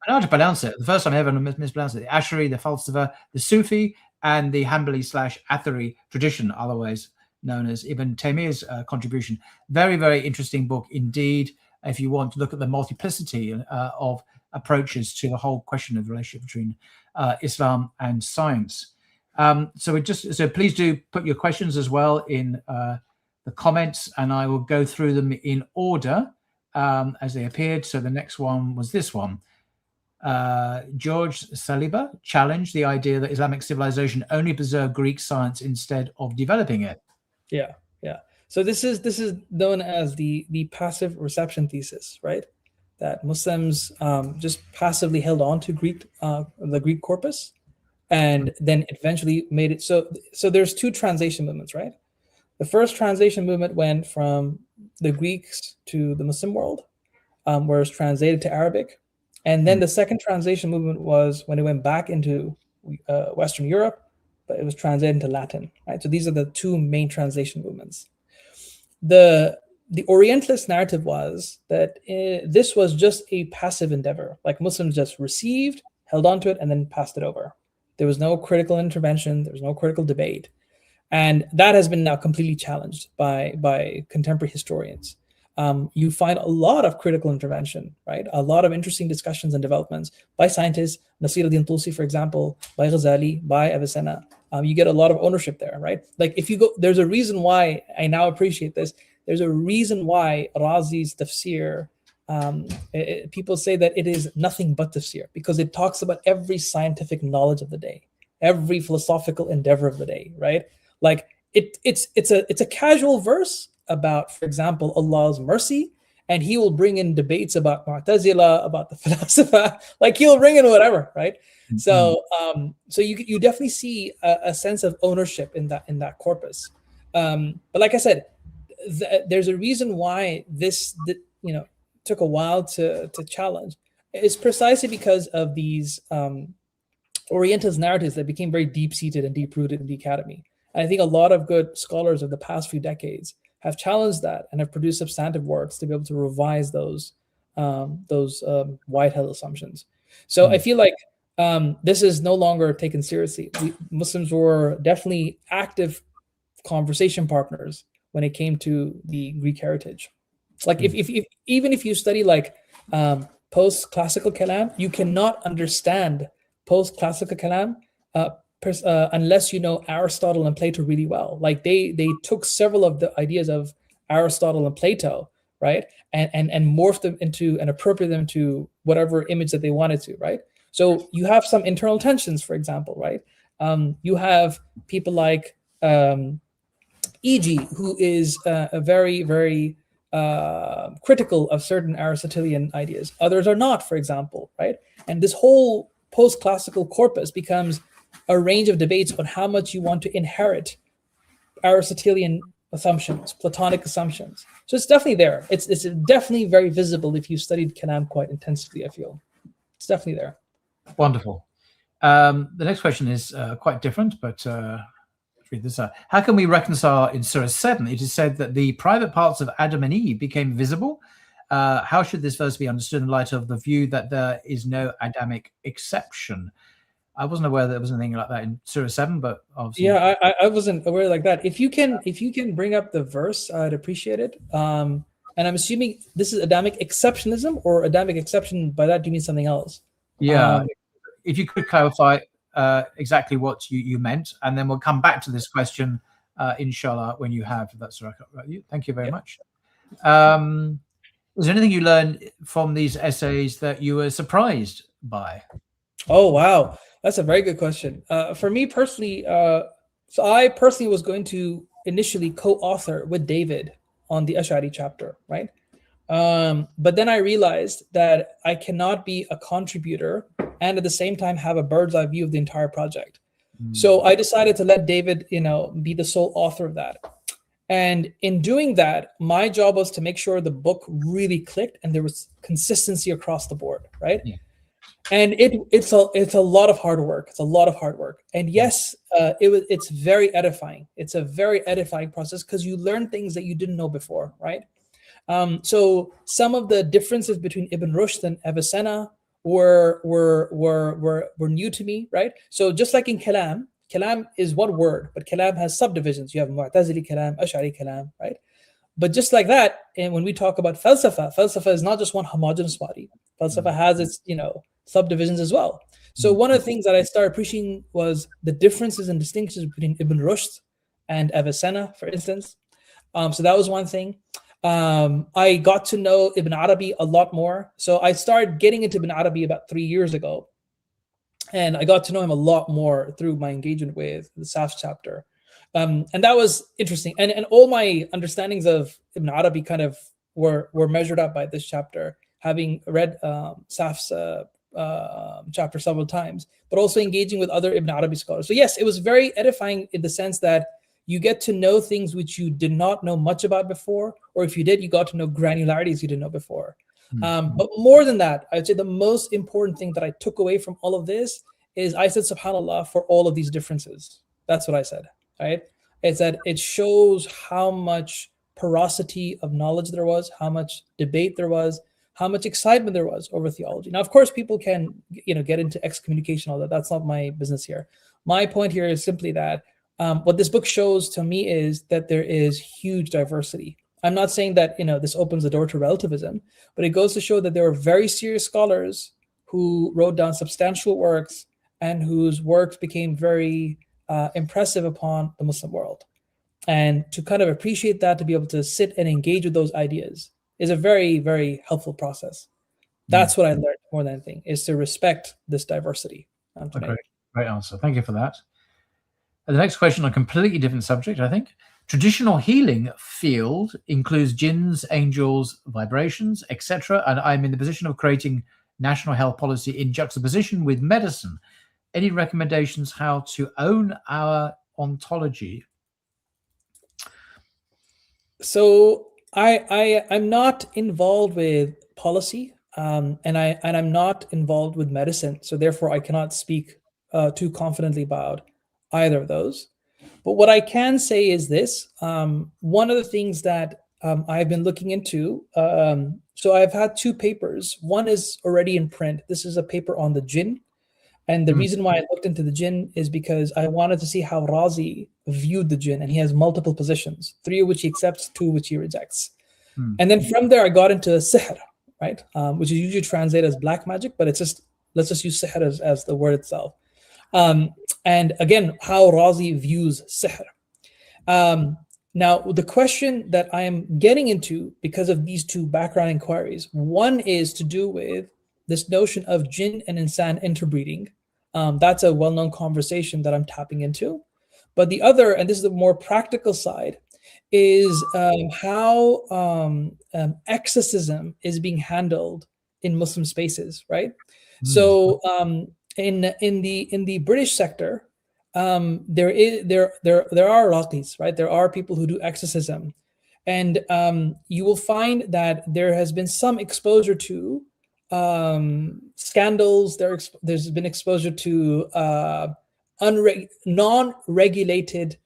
know how to pronounce it. The first time I ever mispronounced it. The Ash'ari, the Falsafa, the Sufi, and the Hanbali/Athari tradition, otherwise known as Ibn Taymiyyah's contribution. Very, very interesting book indeed, if you want to look at the multiplicity of approaches to the whole question of the relationship between Islam and science. So please do put your questions as well in the comments, and I will go through them in order as they appeared. So the next one was this one. George Saliba challenged the idea that Islamic civilization only preserved Greek science instead of developing it. Yeah. So this is known as the passive reception thesis, right? That Muslims just passively held on to the Greek corpus, and then eventually made it so. So there's 2 translation movements, right? The first translation movement went from the Greeks to the Muslim world, where it's translated to Arabic. And then the second translation movement was when it went back into Western Europe, but it was translated into Latin, right? So these are the 2 main translation movements. The Orientalist narrative was that this was just a passive endeavor, like Muslims just received, held onto it, and then passed it over. There was no critical intervention, there was no critical debate. And that has been now completely challenged by contemporary historians. You find a lot of critical intervention, right? A lot of interesting discussions and developments by scientists, Nasir al-Din Tusi, for example, by Ghazali, by Avicenna. You get a lot of ownership there, right? Like if you go, there's a reason why I now appreciate this. There's a reason why Razi's tafsir, people say that it is nothing but tafsir, because it talks about every scientific knowledge of the day, every philosophical endeavor of the day, right? Like it's a casual verse about, for example, Allah's mercy, and he will bring in debates about Mu'tazila, about the philosopher, like he'll bring in whatever, right? Mm-hmm. So you definitely see a sense of ownership in that corpus. But like I said, there's a reason why this took a while to challenge. It's precisely because of these Orientalist narratives that became very deep-seated and deep-rooted in the academy. And I think a lot of good scholars of the past few decades have challenged that and have produced substantive works to be able to revise those wide-held assumptions. So I feel like this is no longer taken seriously. Muslims were definitely active conversation partners when it came to the Greek heritage. Like if even if you study like post-classical kalam, you cannot understand post-classical kalam unless you know Aristotle and Plato really well. Like they took several of the ideas of Aristotle and Plato, right, and morphed them into and appropriated them to whatever image that they wanted to, right? So you have some internal tensions, for example, right? You have people like E.G., who is a very, very critical of certain Aristotelian ideas. Others are not, for example, right? And this whole post-classical corpus becomes a range of debates on how much you want to inherit Aristotelian assumptions, Platonic assumptions. So it's definitely there. It's definitely very visible if you studied Kalam quite intensively, I feel. It's definitely there. Wonderful. The next question is quite different, but read this out. How can we reconcile in Surah 7? It is said that the private parts of Adam and Eve became visible. How should this verse be understood in light of the view that there is no Adamic exception? I wasn't aware that there was anything like that in Surah 7, but obviously, yeah, I wasn't aware like that. If you can bring up the verse, I'd appreciate it. And I'm assuming this is Adamic exceptionism, or Adamic exception. By that, do you mean something else? Yeah, if you could clarify exactly what you meant, and then we'll come back to this question, inshallah, when you have. That's right. Thank you very much. Was there anything you learned from these essays that you were surprised by? Oh, wow. That's a very good question. For me personally, so I personally was going to initially co-author with David on the Ash'ari chapter, right? But then I realized that I cannot be a contributor and at the same time have a bird's eye view of the entire project. So I decided to let David, be the sole author of that. And in doing that, my job was to make sure the book really clicked and there was consistency across the board, right? Yeah. And it's a lot of hard work. It's a lot of hard work. And yes, it's very edifying. It's a very edifying process because you learn things that you didn't know before, right? So some of the differences between Ibn Rushd and Avicenna were new to me, right? So just like in Kalam is one word, but Kalam has subdivisions. You have Mu'tazili Kalam, Ash'ari Kalam, right? But just like that, and when we talk about falsafa is not just one homogeneous body. Falsafa has its, subdivisions as well. So one of the things that I started appreciating was the differences and distinctions between Ibn Rushd and Avicenna, for instance. So that was one thing. I got to know Ibn Arabi a lot more. So I started getting into Ibn Arabi about 3 years ago. And I got to know him a lot more through my engagement with the Safs chapter. And that was interesting. And all my understandings of Ibn Arabi kind of were measured up by this chapter, having read Safs chapter several times, but also engaging with other Ibn Arabi scholars. So yes, it was very edifying in the sense that you get to know things which you did not know much about before, or if you did, you got to know granularities you didn't know before. But more than that, I'd say the most important thing that I took away from all of this is I said, subhanAllah, for all of these differences. That's what I said, right? It's that it shows how much porosity of knowledge there was, how much debate there was, how much excitement there was over theology. Now, of course, people can, get into excommunication, all that. That's not my business here. My point here is simply that what this book shows to me is that there is huge diversity. I'm not saying that, this opens the door to relativism, but it goes to show that there are very serious scholars who wrote down substantial works and whose works became very impressive upon the Muslim world. And to kind of appreciate that, to be able to sit and engage with those ideas is a very, very helpful process. That's what I learned more than anything, is to respect this diversity. Great answer. Thank you for that. And the next question on a completely different subject, I think. Traditional healing field includes jinns, angels, vibrations, etc. And I'm in the position of creating national health policy in juxtaposition with medicine. Any recommendations how to own our ontology? So I'm not involved with policy, and I'm not involved with medicine. So therefore, I cannot speak too confidently about either of those. But what I can say is this. One of the things that I've been looking into, so I've had 2 papers. One is already in print. This is a paper on the jinn. And the reason why I looked into the jinn is because I wanted to see how Razi viewed the jinn. And he has multiple positions, 3 of which he accepts, 2 of which he rejects. And then from there, I got into sihr, right? Which is usually translated as black magic, but it's just, let's just use sihr as the word itself. And again, how Razi views sihr. Now, the question that I am getting into because of these 2 background inquiries, one is to do with this notion of jinn and insan interbreeding. That's a well-known conversation that I'm tapping into. But the other, and this is the more practical side, is how exorcism is being handled in Muslim spaces, right? So in the British sector, there are raqis, right? There are people who do exorcism, and you will find that there has been some exposure to scandals. There's been exposure to non-regulated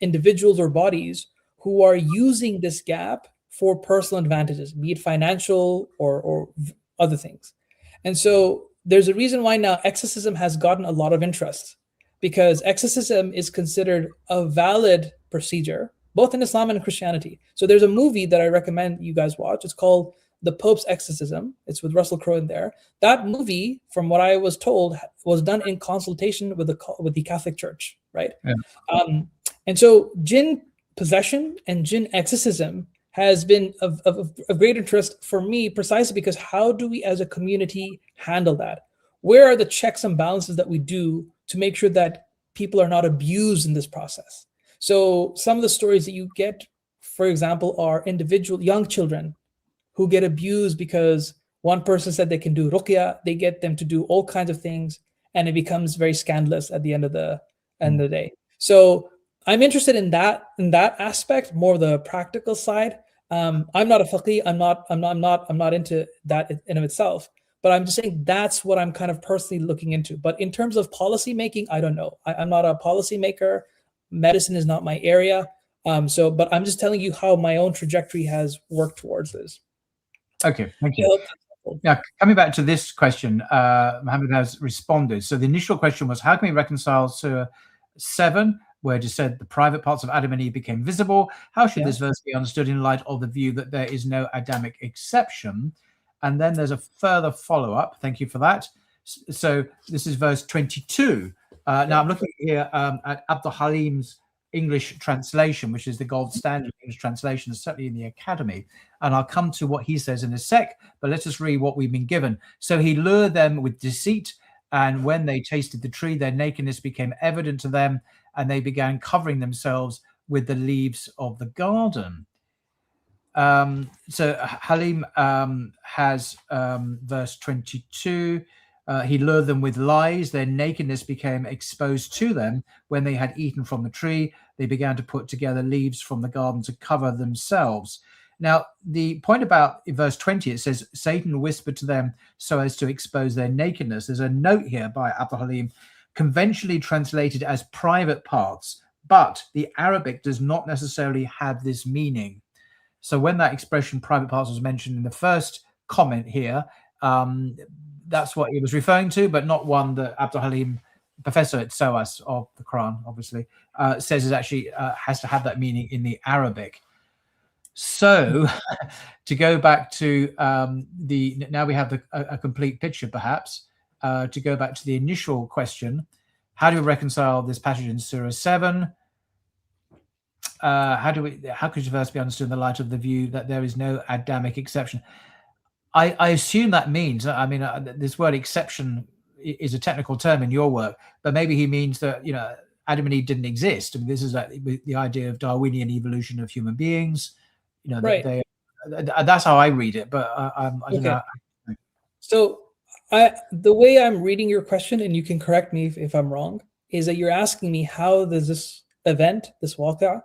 individuals or bodies who are using this gap for personal advantages, be it financial or other things. And so there's a reason why now exorcism has gotten a lot of interest, because exorcism is considered a valid procedure, both in Islam and Christianity. So there's a movie that I recommend you guys watch. It's called The Pope's Exorcism. It's with Russell Crowe in there. That movie, from what I was told, was done in consultation with the Catholic Church, right? Yeah. And so jinn possession and jinn exorcism has been of great interest for me, precisely because how do we as a community handle that? Where are the checks and balances that we do to make sure that people are not abused in this process? So some of the stories that you get, for example, are individual young children who get abused because one person said they can do ruqya, they get them to do all kinds of things, and it becomes very scandalous at the end of the day. So I'm interested in that aspect, more the practical side. I'm not a faqih. I'm not into that in of itself. But I'm just saying that's what I'm kind of personally looking into. But in terms of policy making, I don't know. I'm not a policy maker. Medicine is not my area. But I'm just telling you how my own trajectory has worked towards this. Okay, thank you. Now, coming back to this question, Mohammed has responded. So the initial question was, how can we reconcile Surah 7, where it is said the private parts of Adam and Eve became visible? How should this verse be understood in light of the view that there is no Adamic exception? And then there's a further follow-up. Thank you for that. So this is verse 22. Now I'm looking here at Abdul Halim's English translation, which is the gold standard English translation, certainly in the academy. And I'll come to what he says in a sec, but let's just read what we've been given. So he lured them with deceit, and when they tasted the tree, their nakedness became evident to them, and they began covering themselves with the leaves of the garden. So Halim has verse 22. He lured them with lies. Their nakedness became exposed to them. When they had eaten from the tree, they began to put together leaves from the garden to cover themselves. Now, the point about verse 20, it says, Satan whispered to them so as to expose their nakedness. There's a note here by Abdul Halim, conventionally translated as private parts, but the Arabic does not necessarily have this meaning. So when that expression private parts was mentioned in the first comment here, that's what he was referring to, but not one that Abdul Halim, professor at SOAS of the Quran, obviously, says is actually has to have that meaning in the Arabic. So to go back to now we have a complete picture, perhaps, to go back to the initial question, how do we reconcile this passage in Surah 7? How could the verse be understood in the light of the view that there is no Adamic exception? I assume that means, I mean, this word exception is a technical term in your work, but maybe he means that, you know, Adam and Eve didn't exist. I mean, this is the idea of Darwinian evolution of human beings. You know, right. That's how I read it, but I don't know. So the way I'm reading your question, and you can correct me if I'm wrong, is that you're asking me how does this event, this waqa,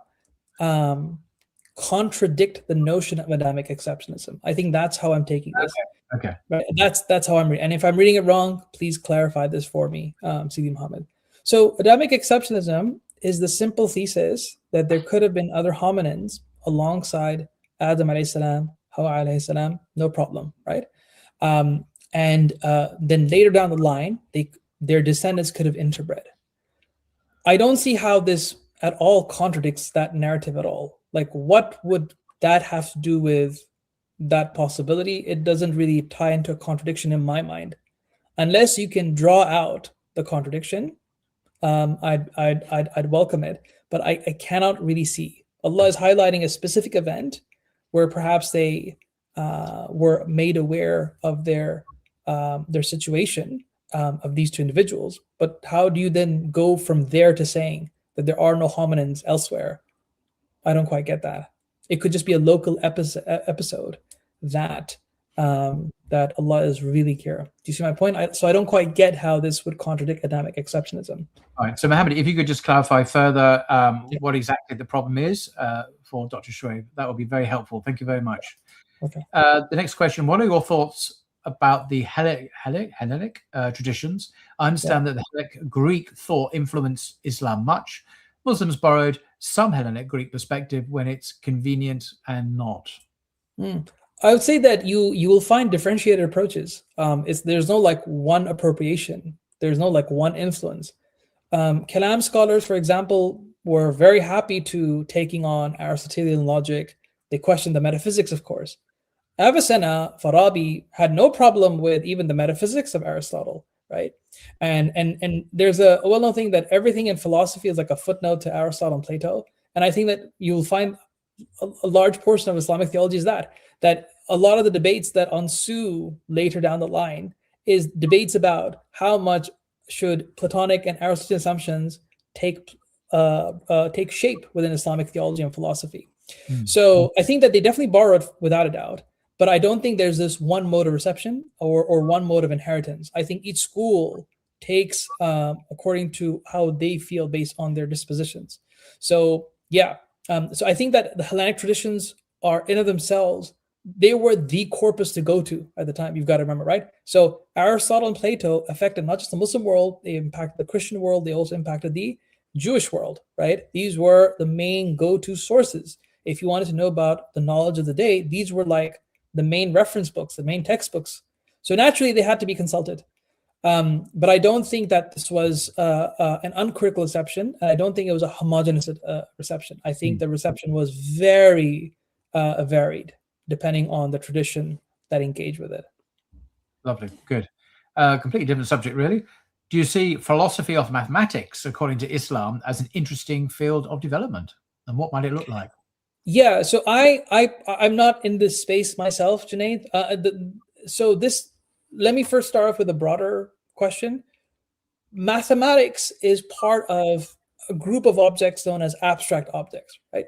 contradict the notion of Adamic exceptionalism. I think that's how I'm taking this. Okay. Right? That's how I'm reading. And if I'm reading it wrong, please clarify this for me, Sidi Muhammad. So Adamic exceptionalism is the simple thesis that there could have been other hominins alongside Adam alayhi salam, Hawa alayhi salam, no problem, right? And then later down the line, their descendants could have interbred. I don't see how this at all contradicts that narrative at all. Like, what would that have to do with that possibility? It doesn't really tie into a contradiction in my mind. Unless you can draw out the contradiction, I'd welcome it. But I cannot really see. Allah is highlighting a specific event where perhaps they were made aware of their situation of these two individuals. But how do you then go from there to saying that there are no hominins elsewhere? I don't quite get that. It could just be a local episode that that Allah is really clear. Do you see my point? So I don't quite get how this would contradict Adamic exceptionalism. All right. So Mohammed, if you could just clarify further what exactly the problem is for Dr. Shoaib, that would be very helpful. Thank you very much. Okay. The next question, what are your thoughts about the Hellenic traditions? I understand that the Hellenic Greek thought influenced Islam much. Muslims borrowed some Hellenic Greek perspective when it's convenient and not. I would say that you will find differentiated approaches. There's no like one appropriation. There's no like one influence. Kalam scholars, for example, were very happy to taking on Aristotelian logic. They questioned the metaphysics, of course. Avicenna, Farabi had no problem with even the metaphysics of Aristotle, right? And there's a well-known thing that everything in philosophy is like a footnote to Aristotle and Plato. And I think that you'll find a large portion of Islamic theology is that a lot of the debates that ensue later down the line is debates about how much should Platonic and Aristotelian assumptions take shape within Islamic theology and philosophy. So I think that they definitely borrowed without a doubt, but I don't think there's this one mode of reception or one mode of inheritance. I think each school takes according to how they feel based on their dispositions. So yeah, so I think that the Hellenic traditions are in of themselves, they were the corpus to go to at the time. You've got to remember, right? So Aristotle and Plato affected not just the Muslim world, they impacted the Christian world, they also impacted the Jewish world, right? These were the main go-to sources. If you wanted to know about the knowledge of the day, these were like the main reference books, the main textbooks. So naturally, they had to be consulted. But I don't think that this was an uncritical reception. And I don't think it was a homogeneous reception. I think the reception was very varied, depending on the tradition that engaged with it. Lovely, good. Completely different subject, really. Do you see philosophy of mathematics, according to Islam, as an interesting field of development? And what might it look like? Yeah, so I'm not in this space myself, Junaid. Let me first start off with a broader question. Mathematics is part of a group of objects known as abstract objects, right?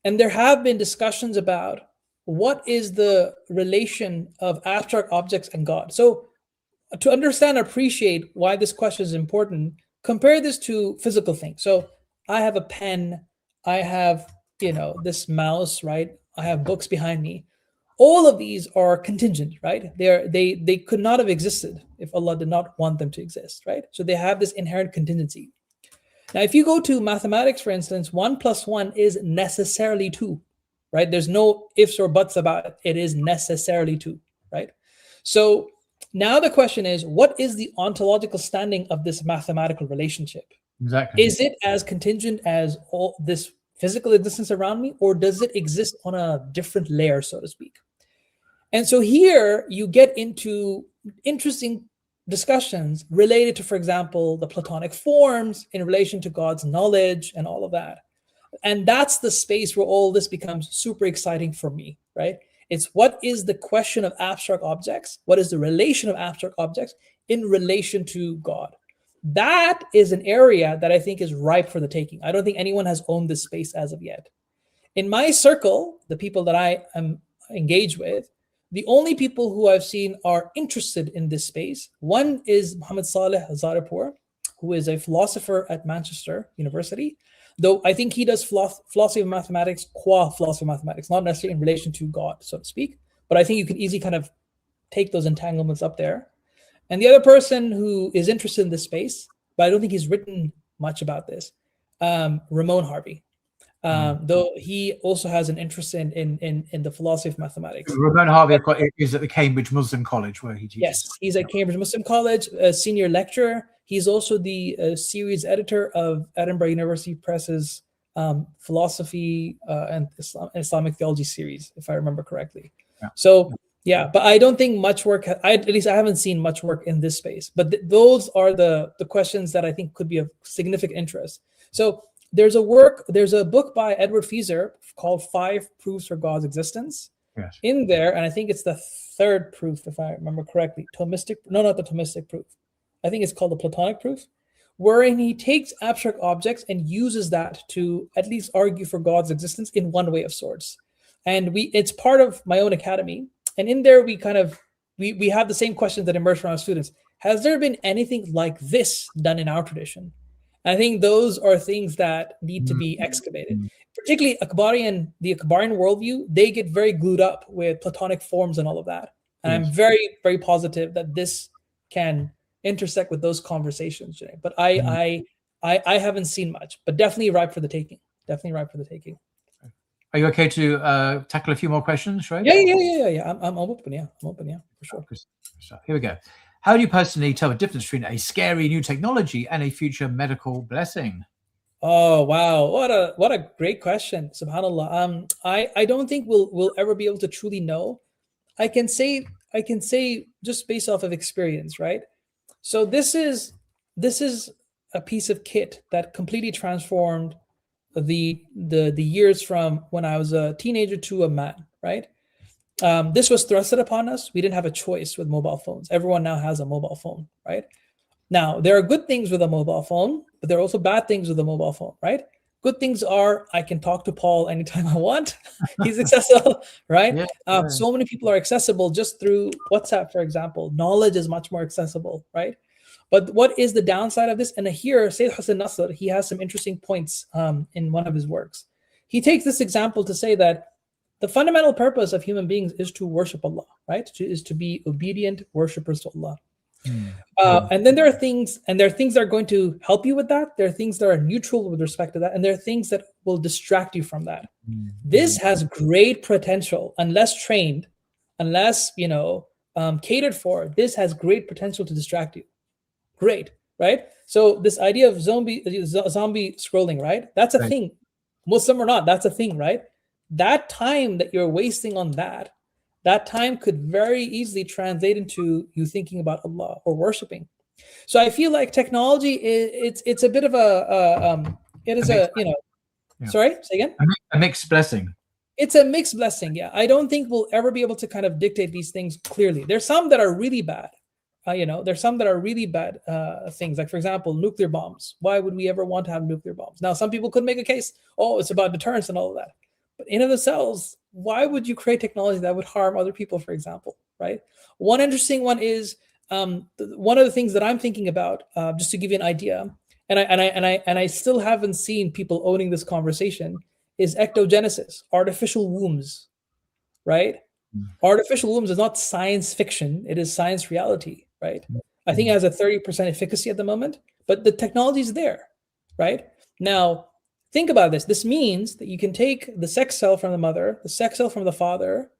And there have been discussions about what is the relation of abstract objects and God. So to understand and appreciate why this question is important, compare this to physical things. So I have a pen, I have, this mouse, right? I have books behind me. All of these are contingent, right? They could not have existed if Allah did not want them to exist, right? So they have this inherent contingency. Now, if you go to mathematics, for instance, 1 + 1 is necessarily 2, right? There's no ifs or buts about it. It is necessarily 2, right? So now the question is, what is the ontological standing of this mathematical relationship? Exactly. Is it as contingent as all this physical existence around me, or does it exist on a different layer, so to speak? And so here you get into interesting discussions related to, for example, the Platonic forms in relation to God's knowledge and all of that. And that's the space where all this becomes super exciting for me, right? It's what is the question of abstract objects? What is the relation of abstract objects in relation to God? That is an area that I think is ripe for the taking. I don't think anyone has owned this space as of yet. In my circle, the people that I am engaged with, the only people who I've seen are interested in this space, one is Muhammad Saleh Zaripur, who is a philosopher at Manchester University, though I think he does philosophy of mathematics, qua philosophy of mathematics, not necessarily in relation to God, so to speak. But I think you can easily kind of take those entanglements up there. And the other person who is interested in this space, but I don't think he's written much about this, Ramon Harvey. Though he also has an interest in the philosophy of mathematics. Ramon Harvey is at the Cambridge Muslim College where he teaches. Yes, he's at Cambridge Muslim College, a senior lecturer. He's also the series editor of Edinburgh University Press's philosophy and Islamic theology series, if I remember correctly. Yeah. So yeah, but I don't think much work. At least I haven't seen much work in this space. But those are the questions that I think could be of significant interest. So there's a book by Edward Fieser called 5 Proofs for God's Existence. Yes. In there, and I think it's the 3rd proof, if I remember correctly. Not the Thomistic proof. I think it's called the Platonic proof, wherein he takes abstract objects and uses that to at least argue for God's existence in one way of sorts. And it's part of my own academy. And in there, we have the same questions that emerge from our students. Has there been anything like this done in our tradition? And I think those are things that need to be excavated. Particularly the Akbarian worldview, they get very glued up with Platonic forms and all of that. And I'm very, very positive that this can intersect with those conversations, Jay. But I haven't seen much, but definitely ripe for the taking. Are you okay to tackle a few more questions, right? Yeah. I'm open. Yeah, for sure. Here we go. How do you personally tell the difference between a scary new technology and a future medical blessing? Oh wow, what a great question, subhanallah. I don't think we'll ever be able to truly know. I can say just based off of experience, right? So this is a piece of kit that completely transformed the years from when I was a teenager to a man, right? This was thrusted upon us. We didn't have a choice with mobile phones. Everyone now has a mobile phone, right? Now, there are good things with a mobile phone, but there are also bad things with a mobile phone, right? Good things are I can talk to Paul anytime I want. He's accessible, right? Yeah. So many people are accessible just through WhatsApp, for example. Knowledge is much more accessible, right? But what is the downside of this? And here, Sayyid Hussein Nasr, he has some interesting points in one of his works. He takes this example to say that the fundamental purpose of human beings is to worship Allah, right? Is to be obedient worshipers to Allah. And then there are things that are going to help you with that. There are things that are neutral with respect to that. And there are things that will distract you from that. This has great potential, unless trained, unless, catered for. This has great potential to distract you. Great, right? So this idea of zombie scrolling, right? That's a thing. Muslim or not, that's a thing, right? That time that you're wasting on that time could very easily translate into you thinking about Allah or worshiping. So I feel like technology it's a bit of sorry, say again? A mixed blessing. It's a mixed blessing, yeah. I don't think we'll ever be able to kind of dictate these things clearly. There's some that are really bad. There's some that are really bad things. Like, for example, nuclear bombs. Why would we ever want to have nuclear bombs? Now, some people could make a case, it's about deterrence and all of that. But in of themselves, why would you create technology that would harm other people, for example, right? One interesting one is one of the things that I'm thinking about, just to give you an idea, and I still haven't seen people owning this conversation, is ectogenesis, artificial wombs, right? Artificial wombs is not science fiction; it is science reality, right? I think it has a 30% efficacy at the moment, but the technology is there, right? Now, think about this. This means that you can take the sex cell from the mother, the sex cell from the father,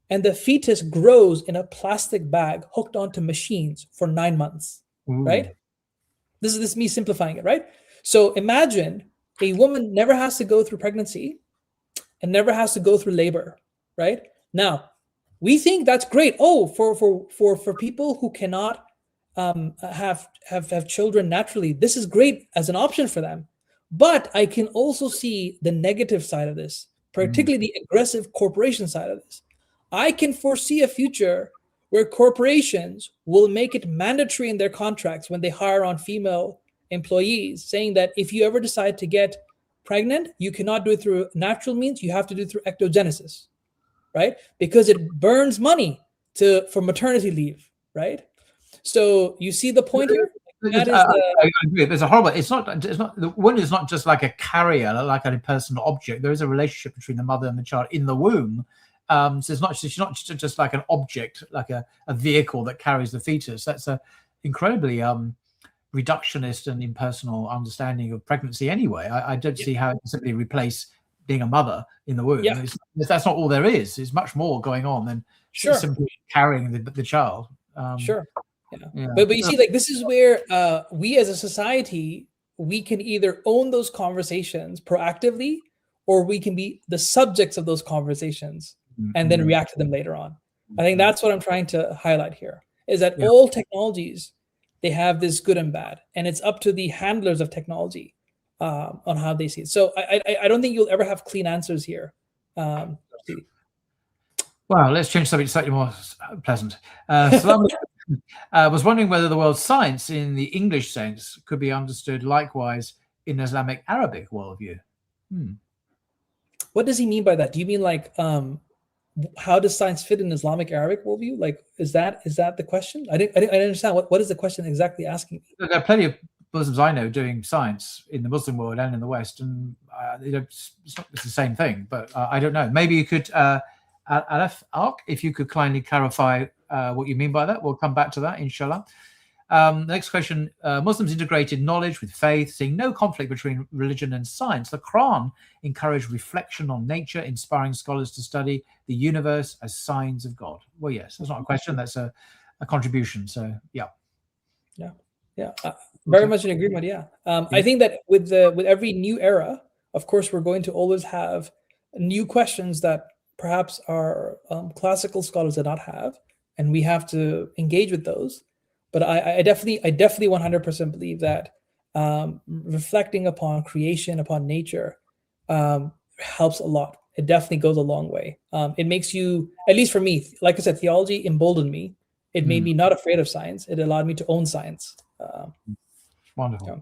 and the fetus grows in a plastic bag hooked onto machines for 9 months, right? This is me simplifying it, right? So imagine a woman never has to go through pregnancy and never has to go through labor, right? Now, we think that's great. For people who cannot have children naturally, this is great as an option for them. But I can also see the negative side of this, particularly the aggressive corporation side of this. I can foresee a future where corporations will make it mandatory in their contracts when they hire on female employees, saying that if you ever decide to get pregnant, you cannot do it through natural means, you have to do it through ectogenesis, right? Because it burns money for maternity leave, right? So you see the point here? I agree. There's a horrible. It's not. The woman is not just like a carrier, like a personal object. There is a relationship between the mother and the child in the womb, So she's not just like an object, like a vehicle that carries the fetus. That's a incredibly reductionist and impersonal understanding of pregnancy anyway. I don't see how it can simply replace being a mother in the womb. Yeah. That's not all there is. There's much more going on than simply carrying the child. Sure. Yeah. But you see, like, this is where we as a society, we can either own those conversations proactively, or we can be the subjects of those conversations and then react to them later on. I think that's what I'm trying to highlight here, is that all technologies, they have this good and bad, and it's up to the handlers of technology on how they see it. So I don't think you'll ever have clean answers here. Well, let's change something slightly more pleasant. I was wondering whether the word science in the English sense could be understood likewise in Islamic Arabic worldview. What does he mean by that? Do you mean like how does science fit in Islamic Arabic worldview? Like, is that the question? I didn't understand. What is the question exactly asking? There are plenty of Muslims I know doing science in the Muslim world and in the West, and it's the same thing. But I don't know. Maybe you could, Aleph Ark, if you could kindly clarify what you mean by that. We'll come back to that, inshallah. Next question. Muslims integrated knowledge with faith, seeing no conflict between religion and science. The Quran encouraged reflection on nature, inspiring scholars to study the universe as signs of God. Well, yes, that's not a question. That's a contribution. So, yeah. Very much in agreement. Yeah. I think that with every new era, of course, we're going to always have new questions that perhaps our classical scholars did not have, and we have to engage with those. But I definitely 100% believe that reflecting upon creation, upon nature, helps a lot. It definitely goes a long way. It makes you, at least for me, like I said, theology emboldened me. It made me not afraid of science. It allowed me to own science. Wonderful. Yeah.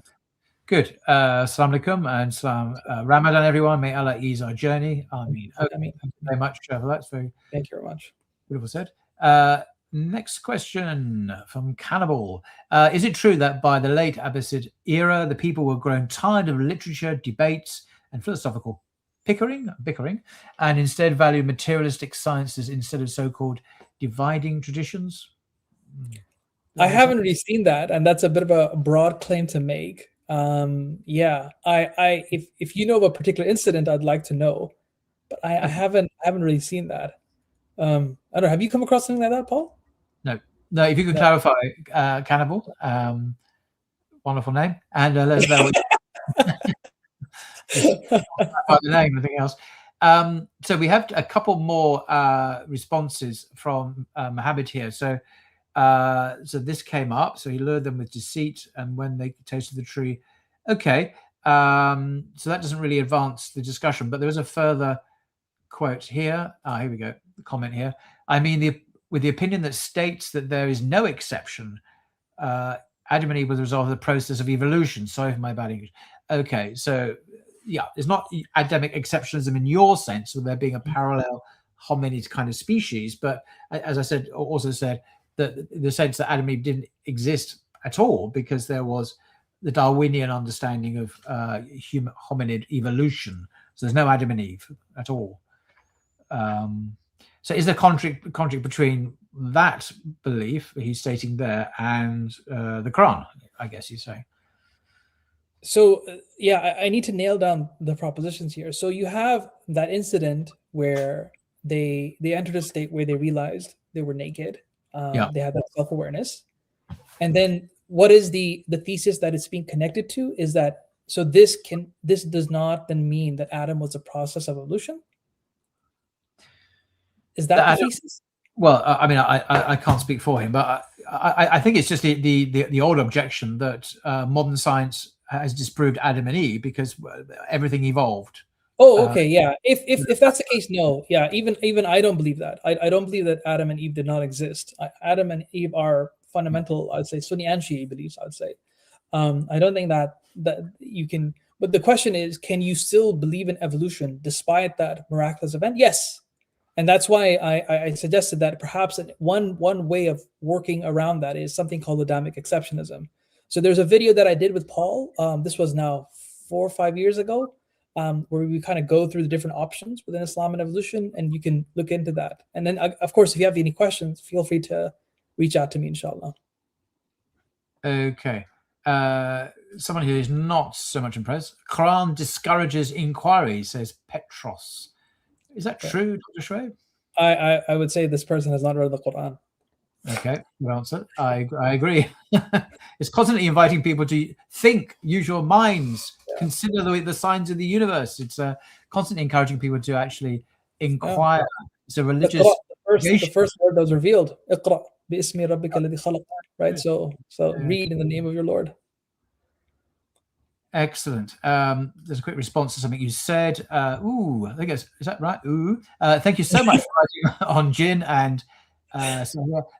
Good. Assalamu alaikum and salam. Ramadan, everyone. May Allah ease our journey. Thank you very much for that. Thank you very much. Beautiful said. Next question from Cannibal. Is it true that by the late Abbasid era, the people were grown tired of literature, debates, and philosophical bickering, and instead valued materialistic sciences instead of so-called dividing traditions? I haven't really seen that, and that's a bit of a broad claim to make. If you know of a particular incident, I'd like to know, but I haven't really seen that. I don't know. Have you come across something like that, Paul? No. If you could clarify, Cannibal, wonderful name, and let us know about the name. Nothing else. So we have a couple more responses from Mohammed here. So this came up. So he lured them with deceit, and when they tasted the tree, okay. So that doesn't really advance the discussion. But there is a further quote here. Here we go. The comment here. I mean, with the opinion that states that there is no exception, Adam and Eve were the result of the process of evolution. Sorry for my bad English. Okay, so yeah, it's not Adamic exceptionalism in your sense of there being a parallel hominid kind of species, but as I said, also said that the sense that Adam and Eve didn't exist at all because there was the Darwinian understanding of hominid evolution. So there's no Adam and Eve at all. So is there conflict between that belief he's stating there and the Quran, I guess he's saying? So I need to nail down the propositions here. So you have that incident where they entered a state where they realized they were naked. They had that self-awareness. And then what is the thesis that it's being connected to is that, so this does not then mean that Adam was a process of evolution? Is that the thesis? Well, I mean, I can't speak for him, but I think it's just the old objection that modern science has disproved Adam and Eve because everything evolved. Oh, okay, yeah. If that's the case, no, yeah. Even I don't believe that. I don't believe that Adam and Eve did not exist. Adam and Eve are fundamental, I'd say, Sunni and Shia beliefs. I'd say. I don't think that you can. But the question is, can you still believe in evolution despite that miraculous event? Yes. And that's why I suggested that perhaps one way of working around that is something called Adamic exceptionism. So there's a video that I did with Paul. This was now 4 or 5 years ago. where we kind of go through the different options within Islam and evolution, and you can look into that. And then, of course, if you have any questions, feel free to reach out to me, inshallah. Okay. Someone who is not so much impressed. Quran discourages inquiry, says Petros. Is that true, Dr. Shoaib? I would say this person has not read the Quran. Okay, good answer. I agree. It's constantly inviting people to think, use your minds, consider the signs of the universe. It's constantly encouraging people to actually inquire. It's a religious. The first word that was revealed, Iqra bi-ismi rabbika alladhi khalaq, right? So read in the name of your Lord. Excellent. There's a quick response to something you said. I think is that right? Thank you so much for writing on jinn and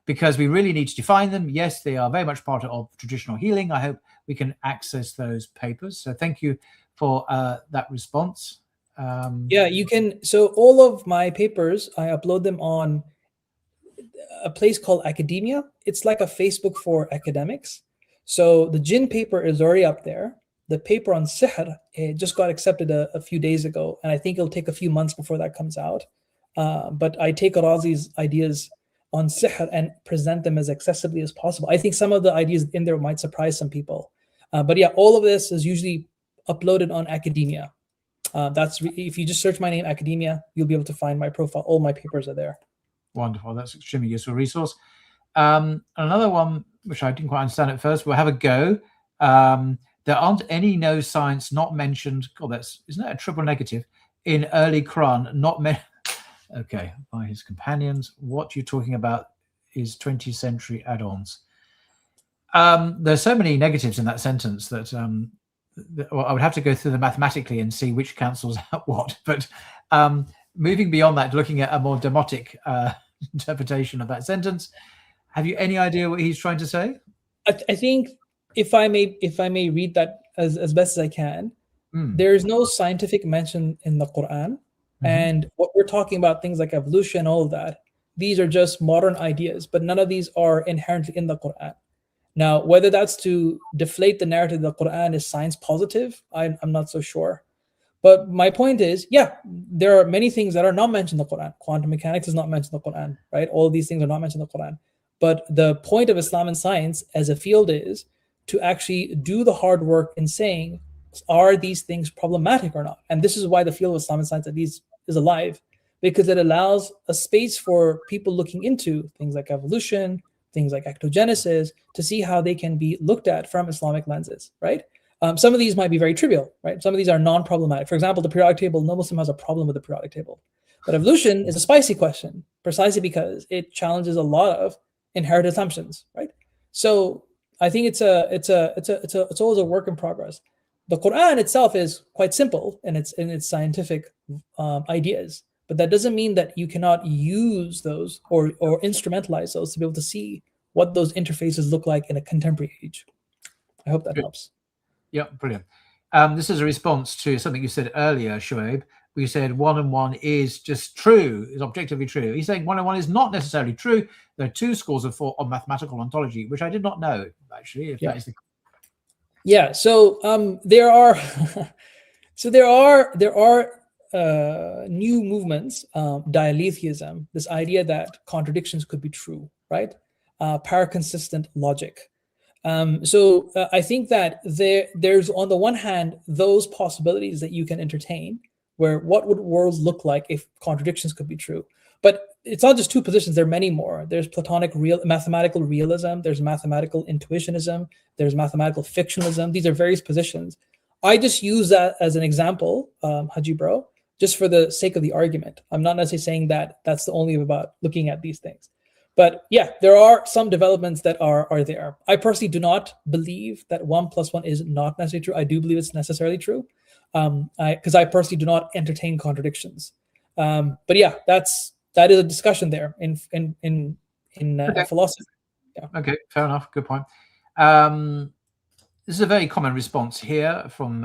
because we really need to define them. Yes, they are very much part of traditional healing. I hope we can access those papers. So thank you for that response. Yeah, you can. So all of my papers, I upload them on a place called Academia. It's like a Facebook for academics. So the jinn paper is already up there. The paper on sihr, it just got accepted a few days ago, and I think it'll take a few months before that comes out. But I take Razi's ideas on sihr and present them as accessibly as possible. I think some of the ideas in there might surprise some people. But yeah, all of this is usually uploaded on Academia. If you just search my name, Academia, you'll be able to find my profile. All my papers are there. Wonderful. That's an extremely useful resource. Another one, which I didn't quite understand at first, we'll have a go. There aren't any no science not mentioned. God, isn't that a triple negative? In early Quran, not okay, by his companions. What you're talking about is 20th century add-ons. There's so many negatives in that sentence that well, I would have to go through them mathematically and see which cancels out what. But moving beyond that, looking at a more demotic interpretation of that sentence, have you any idea what he's trying to say? I think if I may read that as best as I can, there is no scientific mention in the Quran. And what we're talking about, things like evolution, all of that, these are just modern ideas, but none of these are inherently in the Quran. Now, whether that's to deflate the narrative that the Quran is science positive, I'm not so sure. But my point is, yeah, there are many things that are not mentioned in the Quran. Quantum mechanics is not mentioned in the Quran, right? All of these things are not mentioned in the Quran. But the point of Islam and science as a field is to actually do the hard work in saying, are these things problematic or not? And this is why the field of Islam and science at least is alive, because it allows a space for people looking into things like evolution, things like ectogenesis, to see how they can be looked at from Islamic lenses, right? Some of these might be very trivial, right? Some of these are non-problematic. For example, the periodic table, no Muslim has a problem with the periodic table. But evolution is a spicy question, precisely because it challenges a lot of inherited assumptions, right? So I think it's always a work in progress. The Quran itself is quite simple in its scientific ideas, but that doesn't mean that you cannot use those or instrumentalize those to be able to see what those interfaces look like in a contemporary age. I hope that helps. Yeah, brilliant. This is a response to something you said earlier, Shoaib. We said 1 and 1 is just true, is objectively true. He's saying 1 and 1 is not necessarily true. There are 2 schools of thought on mathematical ontology, which I did not know, actually, if that is the so there are new movements, dialetheism, this idea that contradictions could be true, right? Paraconsistent logic. So I think that there's on the one hand those possibilities that you can entertain, where what would worlds look like if contradictions could be true? But it's not just 2 positions, there are many more. There's Platonic mathematical realism, there's mathematical intuitionism, there's mathematical fictionalism. These are various positions. I just use that as an example, Haji Bro, just for the sake of the argument. I'm not necessarily saying that that's the only about looking at these things. But yeah, there are some developments that are there. I personally do not believe that 1 + 1 is not necessarily true. I do believe it's necessarily true, because I personally do not entertain contradictions. But yeah, that is a discussion there in okay. Philosophy. Yeah. Okay, fair enough. Good point. This is a very common response here from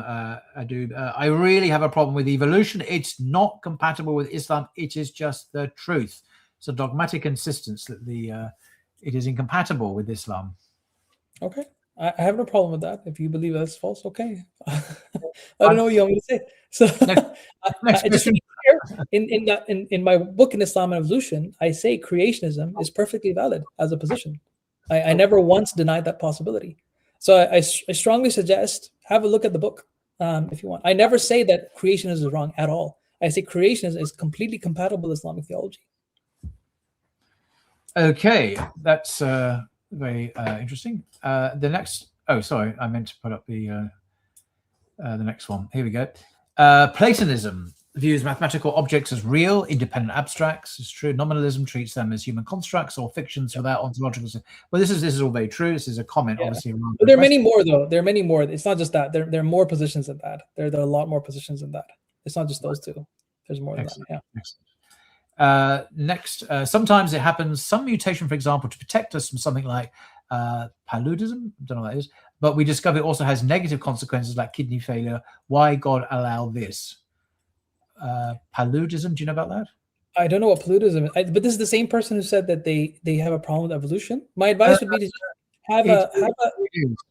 Adub. I really have a problem with evolution. It's not compatible with Islam. It is just the truth. It's a dogmatic insistence that it is incompatible with Islam. Okay. I have no problem with that. If you believe that's false, okay. I don't know what you want me to say. So Next question. in my book in Islam and Evolution, I say creationism is perfectly valid as a position. I never once denied that possibility. So I strongly suggest have a look at the book if you want. I never say that creationism is wrong at all. I say creationism is completely compatible with Islamic theology. Okay, that's very interesting. The next, oh, sorry, I meant to put up the next one. Here we go. Platonism views mathematical objects as real, independent abstracts. It's true. Nominalism treats them as human constructs or fictions without ontological. Well, this is all very true. This is a comment, obviously. But there are many more, though. There are many more. It's not just that. There are more positions than that. There are a lot more positions than that. It's not just those two. There's more than that. Yeah. Excellent. Next, sometimes it happens, some mutation, for example, to protect us from something like paludism, I don't know what that is, but we discover it also has negative consequences like kidney failure. Why God allow this? Paludism, do you know about that? I don't know what paludism is, but this is the same person who said that they have a problem with evolution. My advice would be to just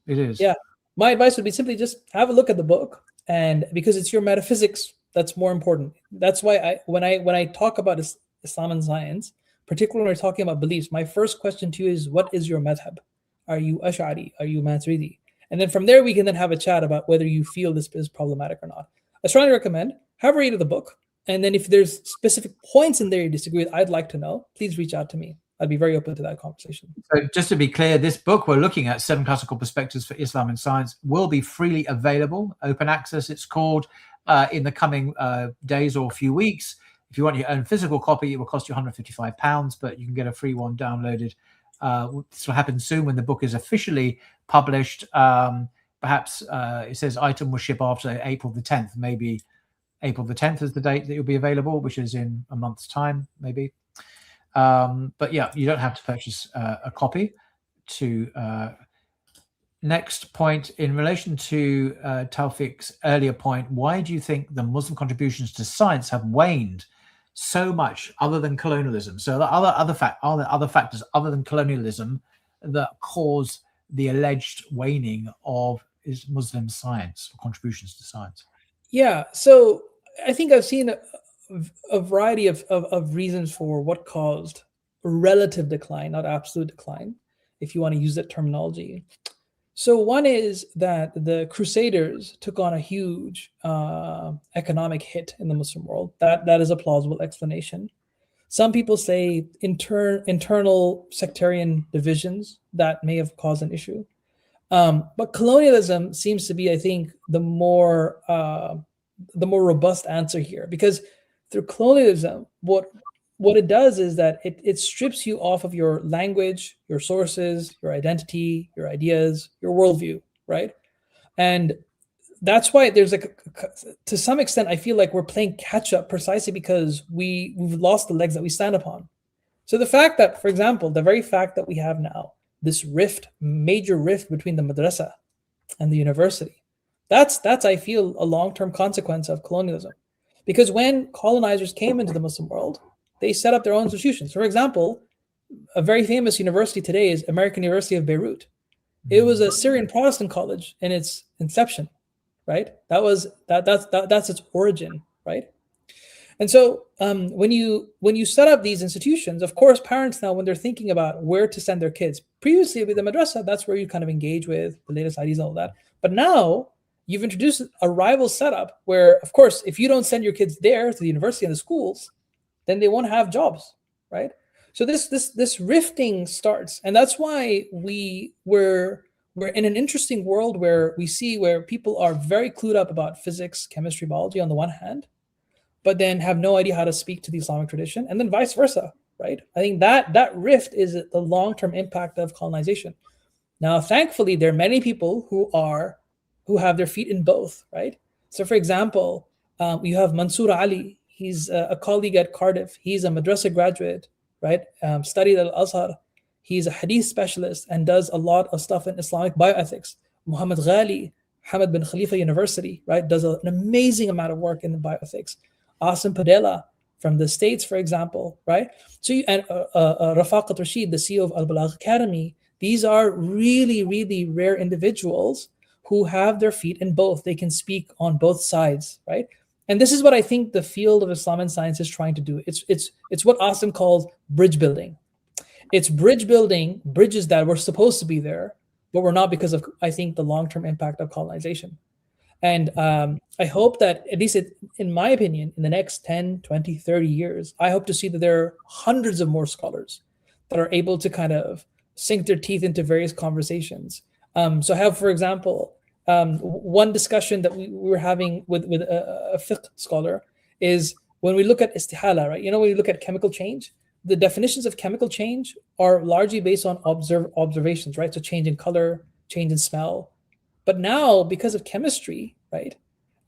It is. Yeah. My advice would be simply just have a look at the book, and because it's your metaphysics that's more important. That's why when I talk about Islam and science, particularly when we're talking about beliefs, my first question to you is, what is your madhab? Are you Ash'ari? Are you Maturidi? And then from there, we can then have a chat about whether you feel this is problematic or not. I strongly recommend have a read of the book. And then if there's specific points in there you disagree with, I'd like to know. Please reach out to me. I'd be very open to that conversation. So just to be clear, this book we're looking at, 7 Classical Perspectives for Islam and Science, will be freely available, open access it's called, in the coming days or a few weeks. If you want your own physical copy, it will cost you £155, but you can get a free one downloaded. This will happen soon when the book is officially published. Perhaps it says item will ship after April the 10th. Maybe April the 10th is the date that you'll be available, which is in a month's time, maybe. But yeah, you don't have to purchase a copy. Next point, in relation to Tawfiq's earlier point, why do you think the Muslim contributions to science have waned so much other than colonialism? So are there other factors other than colonialism that cause the alleged waning of Muslim science or contributions to science? Yeah, so I think I've seen a variety of reasons for what caused relative decline, not absolute decline, if you want to use that terminology. So one is that the Crusaders took on a huge economic hit in the Muslim world. That is a plausible explanation. Some people say internal sectarian divisions that may have caused an issue. But colonialism seems to be, I think, the more robust answer here, because through colonialism, what it does is that it strips you off of your language, your sources, your identity, your ideas, your worldview, right? And that's why there's to some extent, I feel like we're playing catch up precisely because we've lost the legs that we stand upon. So the fact that, for example, the very fact that we have now this major rift between the madrasa and the university, that's I feel a long-term consequence of colonialism. Because when colonizers came into the Muslim world, they set up their own institutions. For example, a very famous university today is American University of Beirut. It was a Syrian Protestant college in its inception, right? That's its origin, right? And so when you set up these institutions, of course, parents now, when they're thinking about where to send their kids, previously with the madrasa, that's where you kind of engage with the latest ideas and all that. But now you've introduced a rival setup where, of course, if you don't send your kids there to the university and the schools, then they won't have jobs, right? So this rifting starts, and that's why we're in an interesting world where we see where people are very clued up about physics, chemistry, biology on the one hand, but then have no idea how to speak to the Islamic tradition, and then vice versa, right? I think that rift is the long-term impact of colonization. Now, thankfully, there are many people who have their feet in both, right? So, for example, you have Mansour Ali. He's a colleague at Cardiff. He's a madrasa graduate, right? Studied at Al-Azhar. He's a hadith specialist and does a lot of stuff in Islamic bioethics. Muhammad Ghali, Hamad bin Khalifa University, right? Does an amazing amount of work in the bioethics. Asim Padela from the States, for example, right? So, and Rafaqat Rashid, the CEO of Al-Balagh Academy, These are really, really rare individuals who have their feet in both. They can speak on both sides, right? And this is what I think the field of Islam and science is trying to do. It's what Asim calls bridge building. It's bridge building, bridges that were supposed to be there, but were not because of, I think, the long-term impact of colonization. And I hope that, at least in my opinion, in the next 10, 20, 30 years, I hope to see that there are hundreds of more scholars that are able to kind of sink their teeth into various conversations. So I have, for example, one discussion that we were having with a fiqh scholar is when we look at istihala, right? When you look at chemical change, the definitions of chemical change are largely based on observations, right? So change in color, change in smell. But now, because of chemistry, right,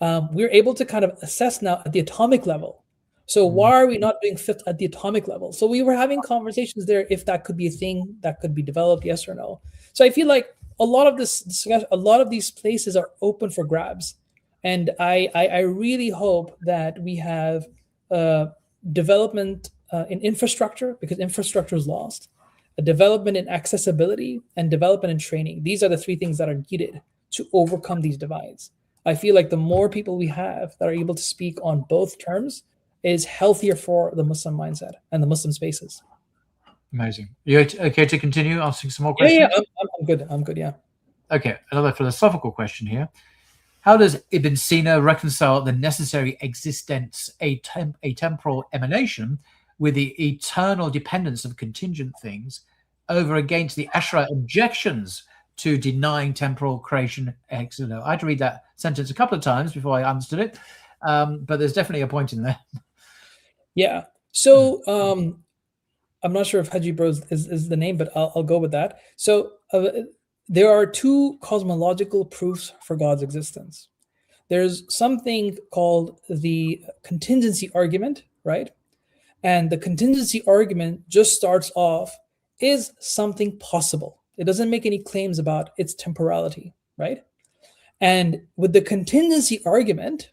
we're able to kind of assess now at the atomic level. So why are we not doing fiqh at the atomic level? So we were having conversations there if that could be a thing that could be developed, yes or no. So I feel like a lot of this discussion, a lot of these places are open for grabs. And I really hope that we have development in infrastructure, because infrastructure is lost, a development in accessibility, and development in training. These are the three things that are needed to overcome these divides. I feel like the more people we have that are able to speak on both terms is healthier for the Muslim mindset and the Muslim spaces. Amazing. You okay to continue asking some more questions? Yeah, I'm good. I'm good, yeah. Okay, another philosophical question here. How does Ibn Sina reconcile the necessary existence, a temporal emanation, with the eternal dependence of contingent things over against the Ash'ari objections to denying temporal creation ex nihilo? I had to read that sentence a couple of times before I understood it, but there's definitely a point in there. Yeah. So I'm not sure if Haji Bro is the name, but I'll go with that. So there are two cosmological proofs for God's existence. There's something called the contingency argument, right? And the contingency argument just starts off, is something possible? It doesn't make any claims about its temporality, right? And with the contingency argument,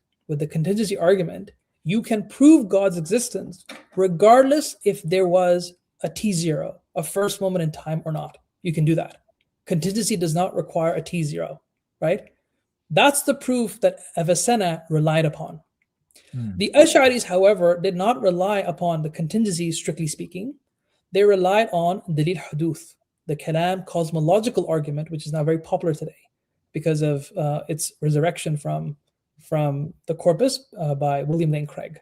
you can prove God's existence regardless if there was a T0, a first moment in time or not. You can do that. Contingency does not require a T0, right? That's the proof that Avicenna relied upon. The Ash'aris, however, did not rely upon the contingency, strictly speaking. They relied on Dalil Huduth, the Kalam cosmological argument, which is now very popular today because of its resurrection from the corpus by William Lane Craig.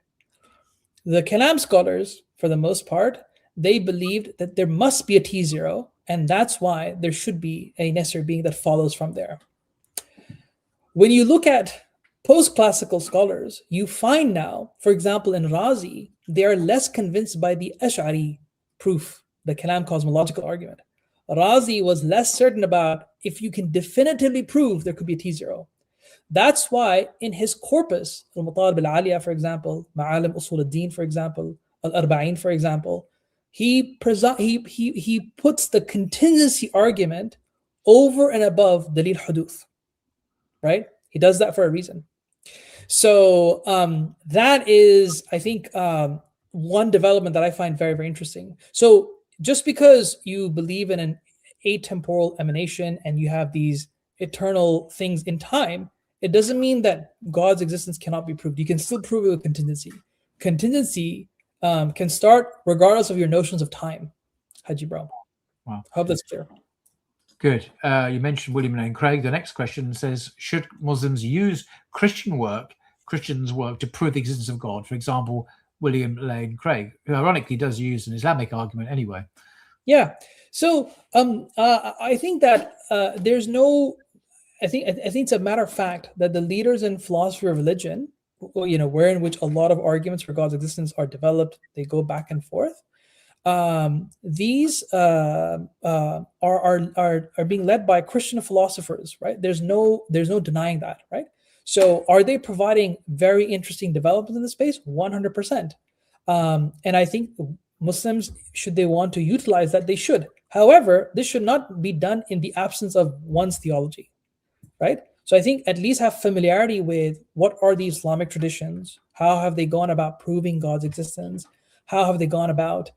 The Kalam scholars, for the most part, they believed that there must be a T0, and that's why there should be a necessary being that follows from there. When you look at post-classical scholars, you find now, for example, in Razi, they are less convinced by the Ash'ari proof, the Kalam cosmological argument. Razi was less certain about if you can definitively prove there could be a T0. That's why in his corpus, Al-Matalib al-Aliya, for example, Ma'alim Usul al-Din, for example, Al-Arba'in, for example, he puts the contingency argument over and above Dalil Huduth, right? He does that for a reason. So that is, I think, one development that I find very, very interesting. So just because you believe in an atemporal emanation and you have these eternal things in time, it doesn't mean that God's existence cannot be proved. You can still prove it with contingency. Contingency can start regardless of your notions of time. Haji Bro. Wow. I hope that's clear. Good. You mentioned William Lane Craig. The next question says, should Muslims use Christians' work to prove the existence of God? For example, William Lane Craig, who ironically does use an Islamic argument anyway. Yeah. So I think that there's no. I think it's a matter of fact that the leaders in philosophy of religion, wherein which a lot of arguments for God's existence are developed, they go back and forth. These are being led by Christian philosophers, right? There's no denying that, right? So are they providing very interesting developments in the space? 100%. And I think Muslims, should they want to utilize that, they should. However, this should not be done in the absence of one's theology, right? So I think at least have familiarity with what are the Islamic traditions, how have they gone about proving God's existence, how have they gone about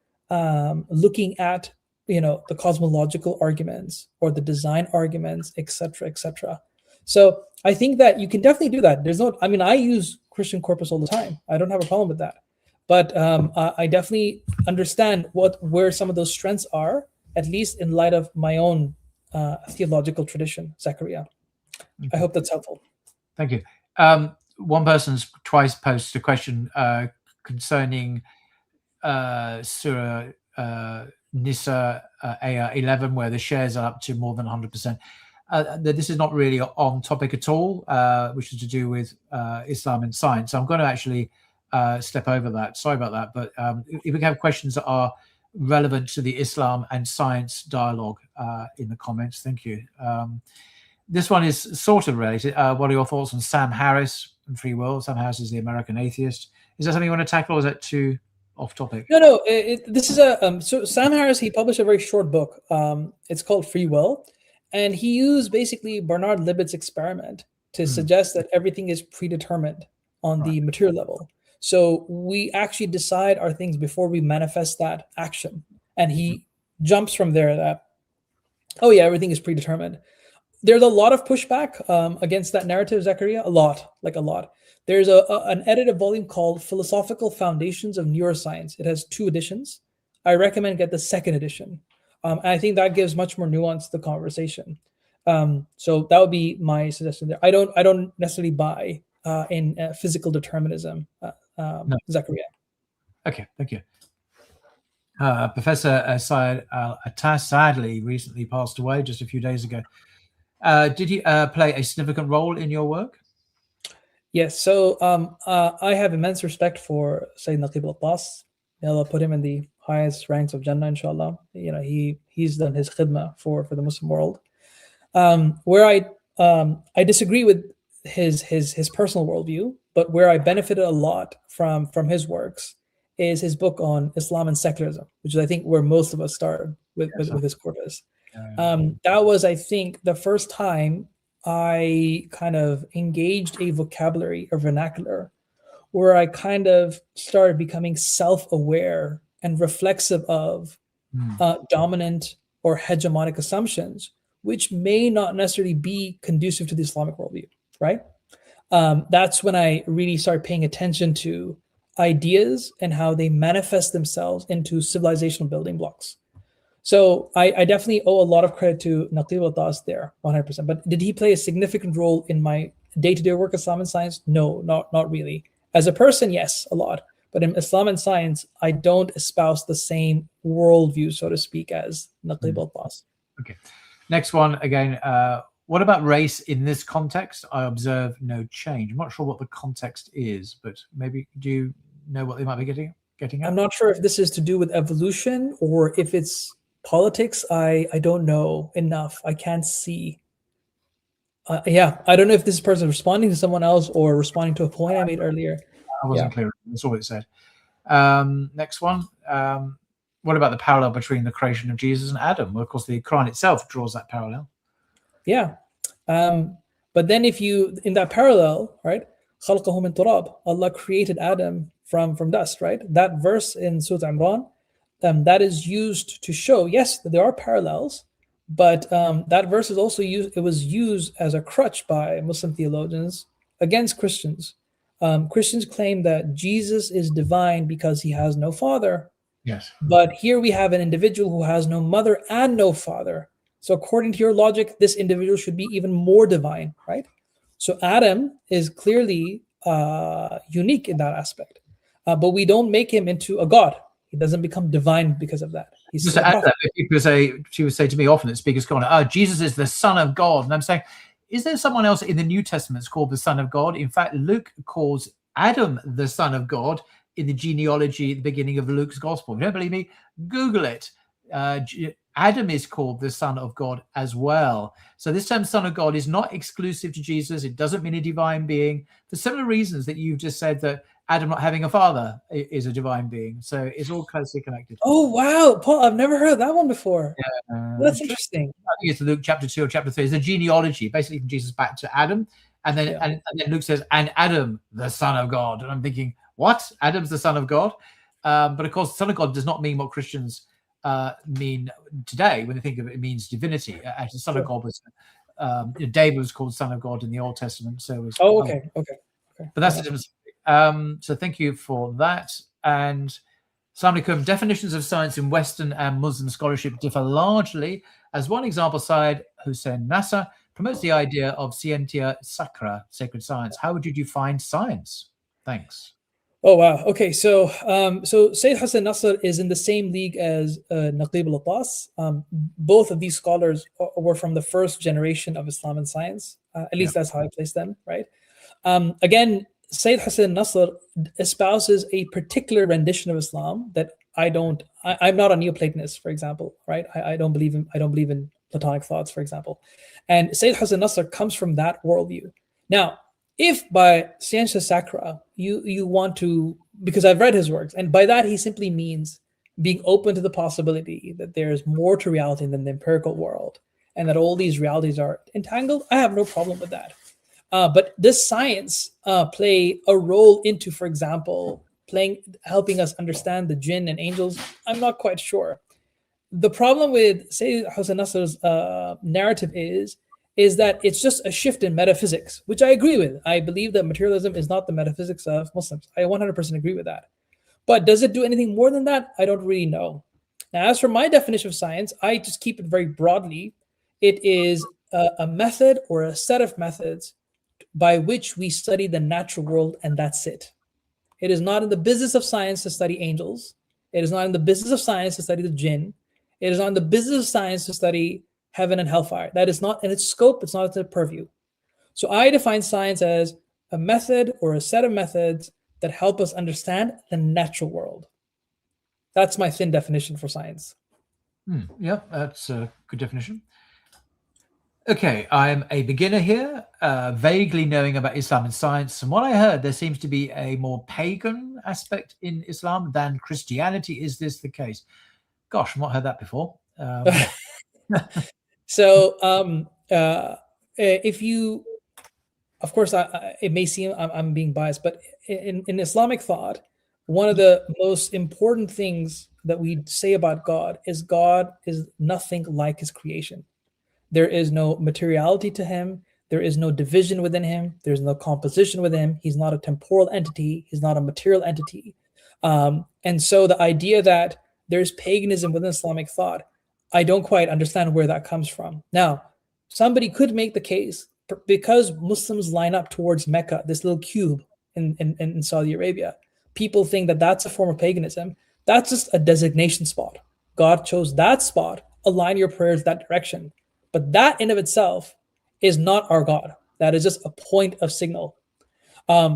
looking at the cosmological arguments or the design arguments, etc., etc. So I think that you can definitely do that. I use Christian corpus all the time. I don't have a problem with that. But I definitely understand where some of those strengths are, at least in light of my own theological tradition, Zakaria. Okay. I hope that's helpful. Thank you. One person's twice posted a question concerning Surah Nisa Ayah 11, where the shares are up to more than 100%. This is not really on topic at all, which is to do with Islam and science. So I'm going to actually step over that. Sorry about that. But if we have questions that are relevant to the Islam and science dialogue in the comments, thank you. This one is sort of related. What are your thoughts on Sam Harris and free will? Sam Harris is the American atheist. Is that something you want to tackle, or is that too off topic? No. This is so Sam Harris, he published a very short book. It's called Free Will. And he used basically Bernard Libet's experiment to suggest that everything is predetermined on the material level. So we actually decide our things before we manifest that action. And he jumps from there that, everything is predetermined. There's a lot of pushback against that narrative, Zakaria, a lot. There's an edited volume called Philosophical Foundations of Neuroscience. It has 2 editions. I recommend get the 2nd edition. And I think that gives much more nuance to the conversation. So that would be my suggestion there. I don't necessarily buy in physical determinism, No. Zakaria. Okay, thank you. Professor Syed Al-Attas sadly recently passed away just a few days ago. Did he play a significant role in your work? Yes. So I have immense respect for Sayyid Naqib al-Abbas. May Allah put him in the highest ranks of Jannah, inshallah. He's done his khidmah for the Muslim world. Where I disagree with his personal worldview, but where I benefited a lot from his works is his book on Islam and secularism, which is, I think, where most of us started with his corpus. That was, I think, the first time I kind of engaged a vocabulary or vernacular where I kind of started becoming self-aware and reflexive of dominant or hegemonic assumptions, which may not necessarily be conducive to the Islamic worldview, right? That's when I really started paying attention to ideas and how they manifest themselves into civilizational building blocks. So I definitely owe a lot of credit to Naqib al-Abbas there, 100%. But did he play a significant role in my day-to-day work, Islam and science? No, not really. As a person, yes, a lot. But in Islam and science, I don't espouse the same worldview, so to speak, as Naqib al-Abbas. Okay. Next one, again, what about race in this context? I observe no change. I'm not sure what the context is, but maybe do you know what they might be getting at? I'm not sure if this is to do with evolution or if it's politics. I don't know enough. I can't see. I don't know if this person is responding to someone else or responding to a point I made earlier. I wasn't clear. That's all it said. Next one. What about the parallel between the creation of Jesus and Adam? Well, of course, the Quran itself draws that parallel. Yeah. But then if you, in that parallel, right, خَلْقَهُ مِنْ تُرَابٍ, Allah created Adam from dust, right? That verse in Surah Imran, that is used to show, yes, that there are parallels, but that verse is also used, it was used as a crutch by Muslim theologians against Christians. Christians claim that Jesus is divine because he has no father. Yes. But here we have an individual who has no mother and no father. So according to your logic, this individual should be even more divine, right? So Adam is clearly unique in that aspect. But we don't make him into a god. He doesn't become divine because of that. He's just to add that, she would say to me often that speakers go on, Jesus is the Son of God. And I'm saying, is there someone else in the New Testament called the Son of God? In fact, Luke calls Adam the Son of God in the genealogy at the beginning of Luke's Gospel. If you don't believe me, Google it. Adam is called the Son of God as well. So this term Son of God is not exclusive to Jesus. It doesn't mean a divine being. For similar reasons that you've just said that Adam not having a father is a divine being. So it's all closely connected. Oh, wow. Paul, I've never heard that one before. That's interesting. I think it's Luke chapter 2 or chapter 3. It's a genealogy, basically from Jesus back to Adam. And then, and then Luke says, and Adam, the Son of God. And I'm thinking, what? Adam's the Son of God? But of course, Son of God does not mean what Christians mean today. When they think of it, it means divinity. Actually, Son of God was David was called Son of God in the Old Testament. So was okay. But that's the difference. So thank you for that. And Assalamu alaikum. Definitions of science in Western and Muslim scholarship differ largely. As one example, Syed Hussein Nasser promotes the idea of scientia sacra, sacred science. How would you define science? Thanks. Oh wow. Okay, so Sayyid Hassan Nasr is in the same league as Naqib al-Abbas. Both of these scholars were from the first generation of Islam and science. At least that's how I place them, right? Again, Sayyid Hassan Nasr espouses a particular rendition of Islam that I'm not a Neoplatonist, for example, right? I don't believe in Platonic thoughts, for example. And Sayyid Hassan Nasr comes from that worldview. Now, if by scientia sacra you want to, because I've read his works, and by that he simply means being open to the possibility that there's more to reality than the empirical world, and that all these realities are entangled, I have no problem with that. But does science play a role into, for example, helping us understand the jinn and angels? I'm not quite sure. The problem with, say, Hussein Nasr's narrative is that it's just a shift in metaphysics, which I agree with. I believe that materialism is not the metaphysics of Muslims. I 100% agree with that. But does it do anything more than that? I don't really know. Now, as for my definition of science, I just keep it very broadly. It is a method or a set of methods by which we study the natural world, and that's it. It is not in the business of science to study angels. It is not in the business of science to study the jinn. It is not in the business of science to study heaven and hellfire. That is not in its scope. It's not its purview. So I define science as a method or a set of methods that help us understand the natural world. That's my thin definition for science. Yeah, that's a good definition. Okay, I'm a beginner here, vaguely knowing about Islam and science. From what I heard, there seems to be a more pagan aspect in Islam than Christianity. Is this the case? Gosh, I've not heard that before. So if you, of course, it may seem I'm being biased, but in Islamic thought, one of the most important things that we say about God is nothing like his creation. There is no materiality to him. There is no division within him. There's no composition with him. He's not a temporal entity. He's not a material entity. And so the idea that there's paganism within Islamic thought, I don't quite understand where that comes from. Now, somebody could make the case, because Muslims line up towards Mecca, this little cube in Saudi Arabia, people think that that's a form of paganism. That's just a designation spot. God chose that spot. Align your prayers that direction. But that in of itself is not our God. That is just a point of signal.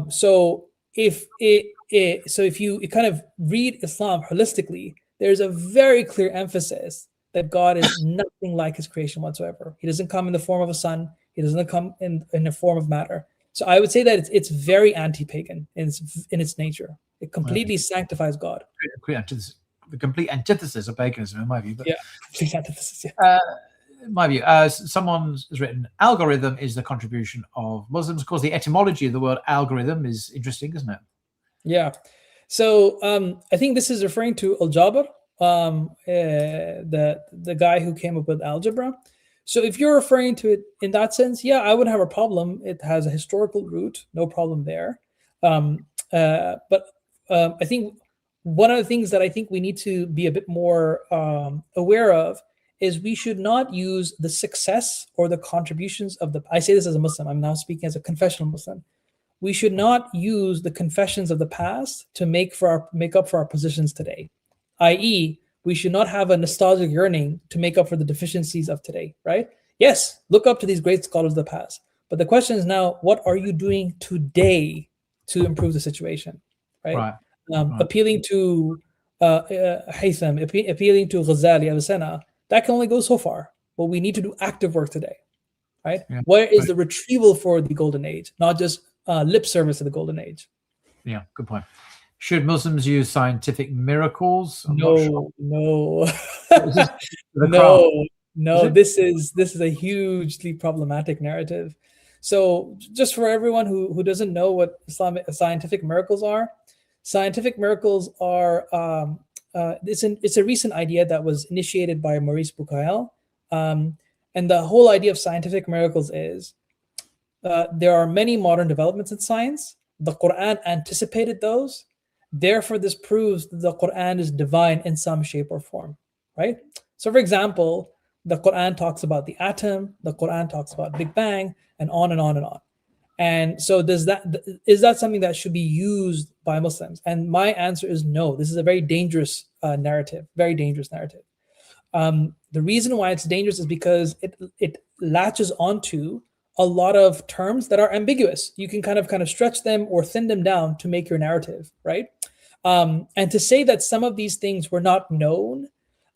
So if you kind of read Islam holistically, there's a very clear emphasis that God is nothing like his creation whatsoever. He doesn't come in the form of a sun. He doesn't come in the form of matter. So I would say that it's very anti-pagan in its nature. It completely sanctifies God. The complete antithesis of paganism, in my view. But, yeah, complete antithesis. Yeah. In my view, someone has written, algorithm is the contribution of Muslims. Of course, the etymology of the word algorithm is interesting, isn't it? Yeah. So I think this is referring to Al-Jabr, the guy who came up with algebra. So if you're referring to it in that sense, yeah, I wouldn't have a problem. It has a historical root, no problem there. But I think one of the things that I think we need to be a bit more aware of is we should not use the success or the contributions of I say this as a Muslim, I'm now speaking as a confessional Muslim. We should not use the confessions of the past to make up for our positions today. I.e., we should not have a nostalgic yearning to make up for the deficiencies of today, right? Yes, look up to these great scholars of the past. But the question is now, what are you doing today to improve the situation, right? Appealing to Haytham, appealing to Ghazali, Avicenna, that can only go so far. But we need to do active work today, right? Yeah. Where is the retrieval for the golden age, not just lip service to the golden age? Yeah, good point. Should Muslims use scientific miracles? No. No. This is a hugely problematic narrative. So just for everyone who doesn't know what Islamic scientific miracles are it's a recent idea that was initiated by Maurice Bucaille. And the whole idea of scientific miracles is there are many modern developments in science. The Quran anticipated those. Therefore, this proves that the Quran is divine in some shape or form, right? So, for example, the Quran talks about the atom, the Quran talks about Big Bang, and on and on and on. And so is that something that should be used by Muslims? And my answer is no. This is a very dangerous narrative, very dangerous narrative. The reason why it's dangerous is because it latches onto a lot of terms that are ambiguous. You can kind of stretch them or thin them down to make your narrative, right? And to say that some of these things were not known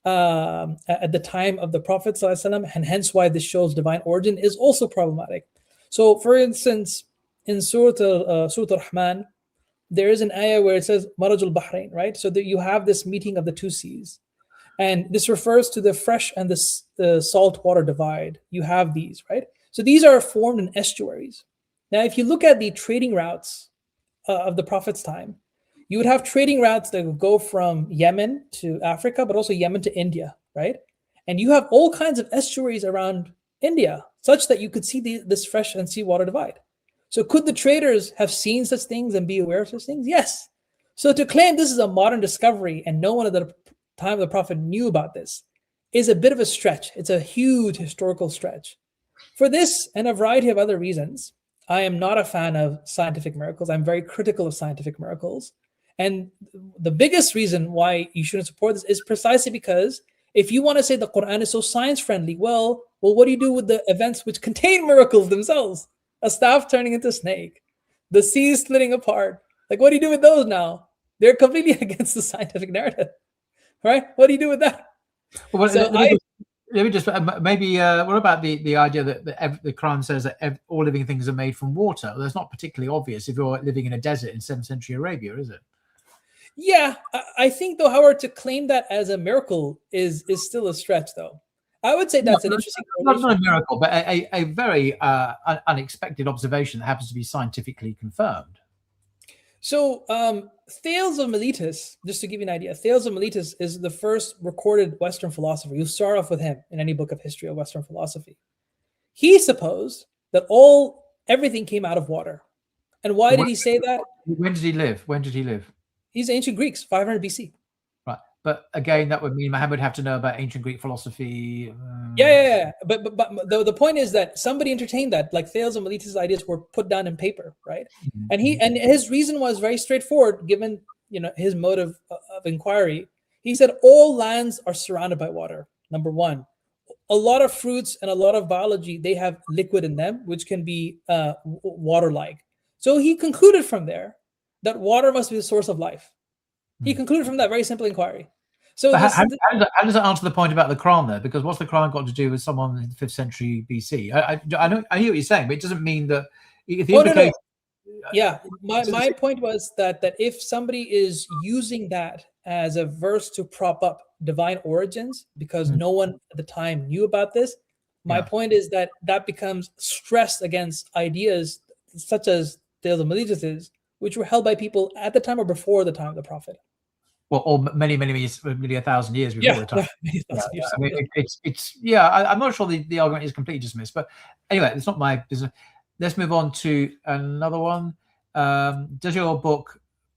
at the time of the Prophet ﷺ, and hence why this shows divine origin, is also problematic. So, for instance, in Surah Al-Rahman, there is an ayah where it says Marajul Bahrain, right? So that you have this meeting of the two seas. And this refers to the fresh and the salt water divide. You have these, right? So these are formed in estuaries. Now, if you look at the trading routes of the Prophet's time, you would have trading routes that would go from Yemen to Africa, but also Yemen to India, right? And you have all kinds of estuaries around India, such that you could see this fresh and seawater divide. So could the traders have seen such things and be aware of such things? Yes. So to claim this is a modern discovery and no one at the time of the Prophet knew about this is a bit of a stretch. It's a huge historical stretch. For this and a variety of other reasons, I am not a fan of scientific miracles. I'm very critical of scientific miracles. And the biggest reason why you shouldn't support this is precisely because if you want to say the Quran is so science-friendly, well, what do you do with the events which contain miracles themselves? A staff turning into a snake, the sea splitting apart. Like, what do you do with those now? They're completely against the scientific narrative, right? What do you do with that? Well, let me just maybe. What about the idea that the Quran says that all living things are made from water? Well, that's not particularly obvious if you're living in a desert in 7th century Arabia, is it? Yeah, I think, though, however, to claim that as a miracle is still a stretch, though. I would say that's an interesting. Not a miracle, but a very unexpected observation that happens to be scientifically confirmed. So, Thales of Miletus, just to give you an idea, Thales of Miletus is the first recorded Western philosopher. You start off with him in any book of history of Western philosophy. He supposed that everything came out of water. And why did he say that? When did he live? He's ancient Greeks, 500 BC. Right. But again, that would mean Muhammad would have to know about ancient Greek philosophy. Yeah. But the point is that somebody entertained that, like Thales of Miletus' ideas were put down in paper, right? Mm-hmm. And his reason was very straightforward, given his motive of inquiry. He said all lands are surrounded by water. Number one, a lot of fruits and a lot of biology, they have liquid in them, which can be water-like. So he concluded from there that water must be the source of life. He concluded from that very simple inquiry. So how does that answer the point about the Quran there? Because what's the Quran got to do with someone in the 5th century BC? I hear what you're saying, but it doesn't mean that. No. Yeah, my point was that if somebody is using that as a verse to prop up divine origins because no one at the time knew about this, my point is that becomes stress against ideas such as Thales of Miletus is, which were held by people at the time or before the time of the Prophet. Well, or many 1,000 years before the time. I'm not sure the argument is completely dismissed, but anyway, it's not my business. Let's move on to another one. Does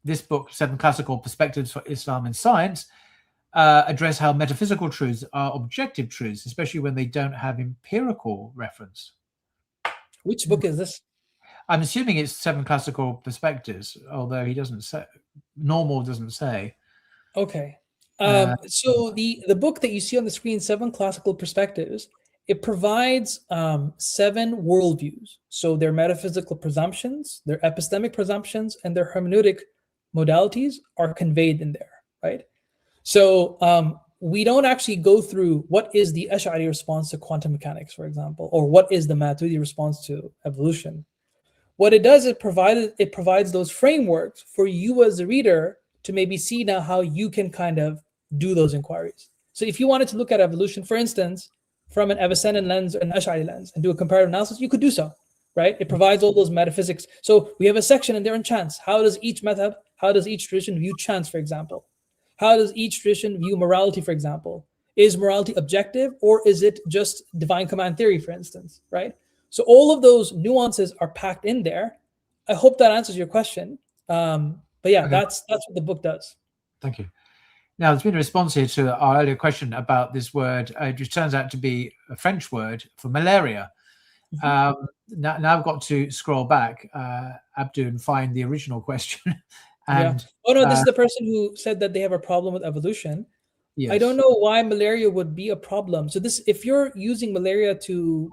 this book, 7 Classical Perspectives for Islam and Science, address how metaphysical truths are objective truths, especially when they don't have empirical reference? Which book is this? I'm assuming it's 7 Classical Perspectives, although he doesn't say. Normal doesn't say. Okay. So the book that you see on the screen, 7 Classical Perspectives, it provides 7 worldviews. So their metaphysical presumptions, their epistemic presumptions, and their hermeneutic modalities are conveyed in there, right? So we don't actually go through what is the Ash'ari response to quantum mechanics, for example, or what is the Maturidi response to evolution. What it does, it provides those frameworks for you as a reader to maybe see now how you can kind of do those inquiries. So if you wanted to look at evolution, for instance, from an Avicennan lens or an Ash'ari lens and do a comparative analysis, you could do so, right? It provides all those metaphysics. So we have a section in there on chance. How does each tradition view chance, for example? How does each tradition view morality, for example? Is morality objective, or is it just divine command theory, for instance, right? So all of those nuances are packed in there. I hope that answers your question. But yeah, Okay. that's what the book does. Thank you. Now, there's been a response here to our earlier question about this word, which turns out to be a French word for malaria. Now I've got to scroll back, Abdu, and find the original question. And yeah. Oh no, this is the person who said that they have a problem with evolution. yes. I don't know why malaria would be a problem. So this, if you're using malaria to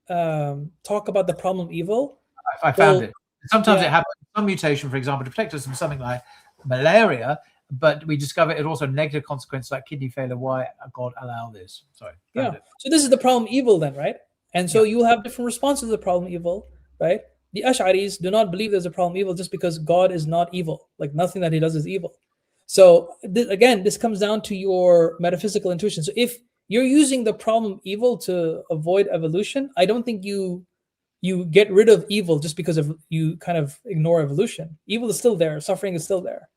talk about the problem of evil, I found it. Sometimes it happens, some mutation, for example, to protect us from something like malaria, but we discover it also negative consequences like kidney failure. Why God allow this? Sorry. Yeah. So this is the problem evil then, right? And so you have different responses to the problem evil, right? The Ash'aris do not believe there's a problem evil just because God is not evil. Like nothing that he does is evil. So again, this comes down to your metaphysical intuition. So if you're using the problem evil to avoid evolution, I don't think you get rid of evil just because of you kind of ignore evolution. Evil is still there. Suffering is still there.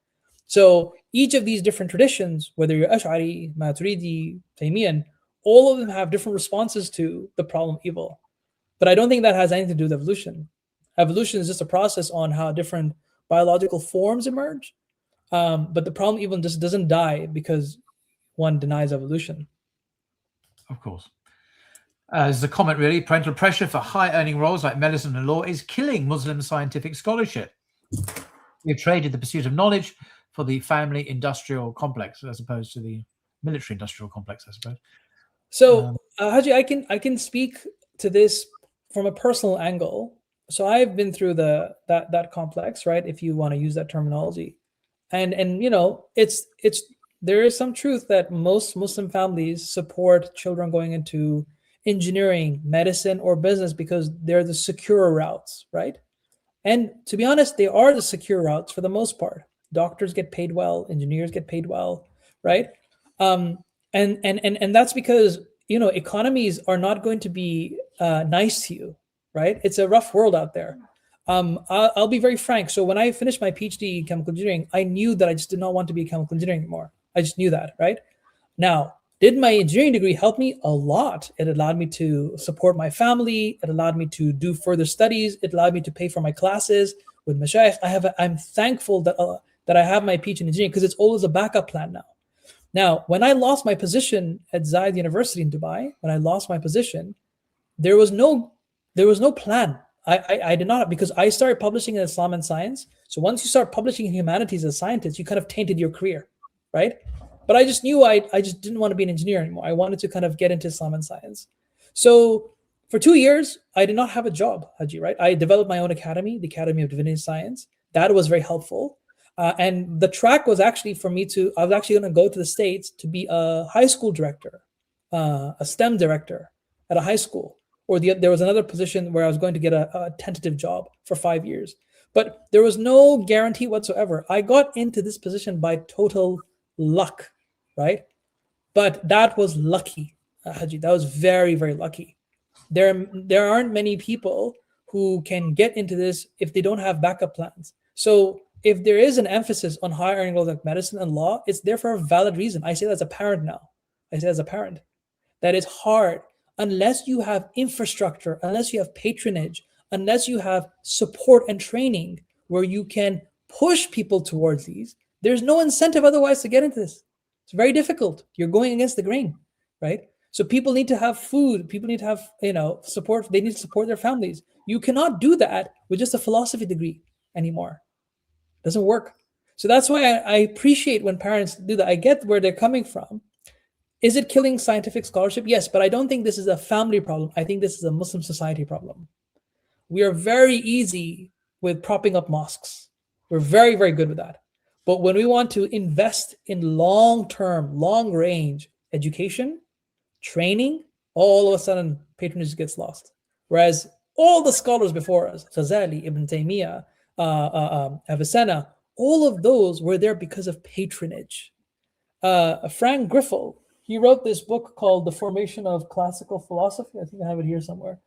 So each of these different traditions, whether you're Ash'ari, Maturidi, Taymiyan, all of them have different responses to the problem evil. But I don't think that has anything to do with evolution. Evolution is just a process on how different biological forms emerge. But the problem evil just doesn't die because one denies evolution. Of course. As a comment, really, parental pressure for high-earning roles like medicine and law is killing Muslim scientific scholarship. We've traded the pursuit of knowledge for the family-industrial complex as opposed to the military-industrial complex, I suppose. So, Haji, I can speak to this from a personal angle. So I've been through that complex, right? If you want to use that terminology, and you know, there is some truth that most Muslim families support children going into engineering, medicine, or business because they're the secure routes, right? And to be honest, they are the secure routes for the most part. Doctors get paid well, engineers get paid well, right? And that's because, you know, economies are not going to be nice to you, right? It's a rough world out there. I'll be very frank. So when I finished my PhD in chemical engineering, I knew that I just did not want to be a chemical engineer anymore. I just knew that, right? Now, did my engineering degree help me? A lot. It allowed me to support my family. It allowed me to do further studies. It allowed me to pay for my classes with Mashayikh. I'm thankful that I have my PhD in engineering because it's always a backup plan now. Now, when I lost my position at Zayed University in Dubai, when I lost my position, there was no plan. I did not, because I started publishing in Islam and science. So once you start publishing in humanities as a scientist, you kind of tainted your career, right? But I just knew I just didn't want to be an engineer anymore. I wanted to kind of get into Islam and science. So for 2 years, I did not have a job, Haji, right? I developed my own academy, the Academy of Divinity and Science. That was very helpful. And the track was actually for me I was actually going to go to the States to be a high school director, a STEM director at a high school. Or there was another position where I was going to get a tentative job for 5 years. But there was no guarantee whatsoever. I got into this position by total luck, right? But that was lucky, Haji. That was very, very lucky. There aren't many people who can get into this if they don't have backup plans. So if there is an emphasis on higher earning roles like medicine and law, it's there for a valid reason. I say that as a parent now. I say as a parent that it's hard unless you have infrastructure, unless you have patronage, unless you have support and training where you can push people towards these. There's no incentive otherwise to get into this. It's very difficult. You're going against the grain, right? So people need to have food. People need to have, support. They need to support their families. You cannot do that with just a philosophy degree anymore. It doesn't work. So that's why I appreciate when parents do that. I get where they're coming from. Is it killing scientific scholarship? Yes, but I don't think this is a family problem. I think this is a Muslim society problem. We are very easy with propping up mosques. We're very, very good with that. But when we want to invest in long-term, long-range education, training, all of a sudden patronage gets lost. Whereas all the scholars before us, Ghazali, Ibn Taymiyyah, Avicenna, all of those were there because of patronage. Frank Griffel, he wrote this book called The Formation of Classical Philosophy. I think I have it here somewhere.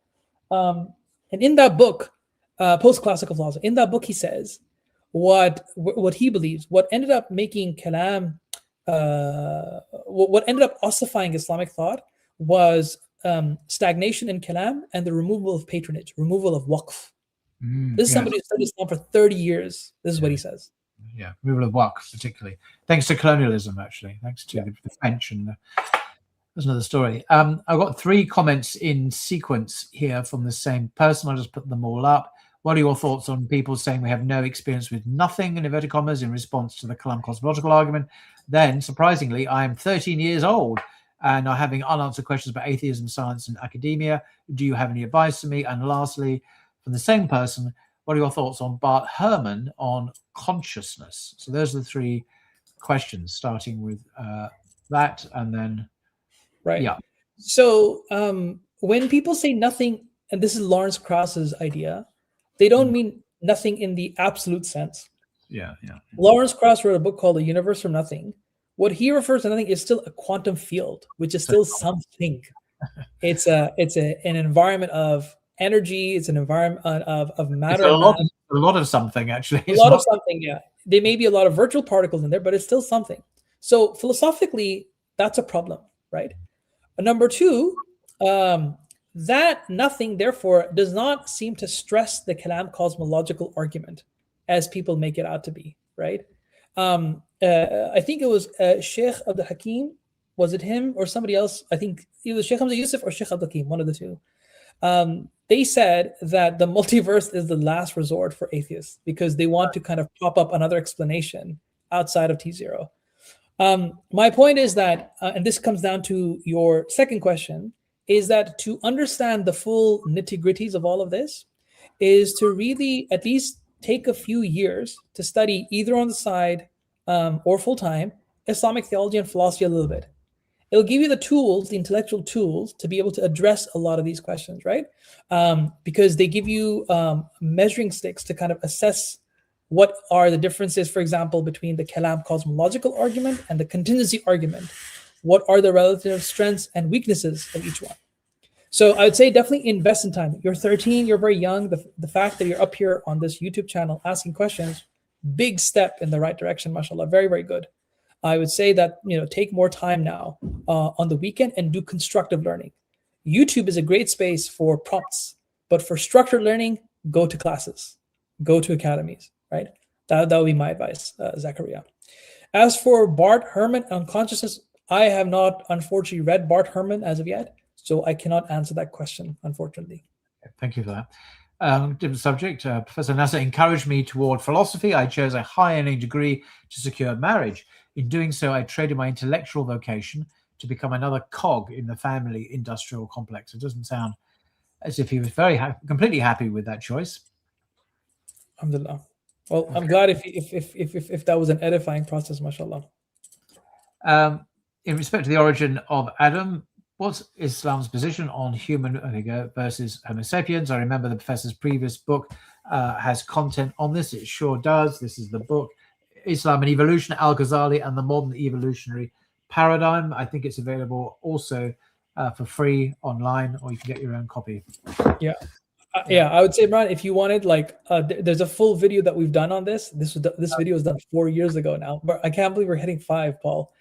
And in that book, Post-Classical Philosophy, in that book he says what he believes, what ended up making Kalam what ended up ossifying Islamic thought was stagnation in kalam and the removal of patronage, removal of waqf. This is somebody who studied Islam for 30 years. This is what he says. Yeah, removal of waqf, particularly. Thanks to colonialism, actually. Thanks to the French. And there's another story. I've got 3 comments in sequence here from the same person. I'll just put them all up. What are your thoughts on people saying we have no experience with nothing, in inverted commas, in response to the Kalam cosmological argument? Then, surprisingly, I am 13 years old and are having unanswered questions about atheism, science, and academia. Do you have any advice for me? And lastly, from the same person, what are your thoughts on Bart Ehrman on consciousness? So those are the 3 questions, starting with that, and then yeah. So when people say nothing, and this is Lawrence Krauss's idea, they don't mean nothing in the absolute sense. Yeah. Lawrence Krauss wrote a book called The Universe from Nothing. What he refers to nothing is still a quantum field, which is still something. It's an environment of energy. It's an environment of matter. It's a lot of something, actually. A lot of something, yeah. There may be a lot of virtual particles in there, but it's still something. So philosophically, that's a problem, right? Number 2, that nothing, therefore, does not seem to stress the Kalam cosmological argument as people make it out to be, right? I think it was Sheikh Abdul Hakim. Was it him or somebody else? I think it was Sheikh Hamza Yusuf or Sheikh Abdul Hakim, one of the 2. They said that the multiverse is the last resort for atheists because they want to kind of prop up another explanation outside of T0. My point is that, and this comes down to your second question, is that to understand the full nitty-gritties of all of this is to really at least take a few years to study either on the side or full-time Islamic theology and philosophy a little bit. It'll give you the tools, the intellectual tools, to be able to address a lot of these questions, right? Because they give you measuring sticks to kind of assess what are the differences, for example, between the Kalam cosmological argument and the contingency argument. What are the relative strengths and weaknesses of each one? So I would say definitely invest in time. You're 13, you're very young. The fact that you're up here on this YouTube channel asking questions, big step in the right direction, mashallah, very, very good. I would say that, take more time now on the weekend and do constructive learning. YouTube is a great space for prompts, but for structured learning, go to classes, go to academies, right? That would be my advice, Zakaria. As for Bart Ehrman on consciousness, I have not, unfortunately, read Bart Ehrman as of yet, so I cannot answer that question, unfortunately. Thank you for that. Different subject. Professor Nasser encouraged me toward philosophy. I chose a high-earning degree to secure marriage. In doing so, I traded my intellectual vocation to become another cog in the family industrial complex. It doesn't sound as if he was completely happy with that choice. Alhamdulillah. Well, okay. I'm glad if that was an edifying process, mashallah. In respect to the origin of Adam, what's Islam's position on human versus Homo sapiens? I remember the professor's previous book has content on this. It sure does. This is the book, Islam and Evolution, Al-Ghazali and the Modern Evolutionary Paradigm. I think it's available also for free online, or you can get your own copy. Yeah. I would say, Brian, if you wanted, there's a full video that we've done on this. This video was done 4 years ago now, but I can't believe we're hitting 5, Paul.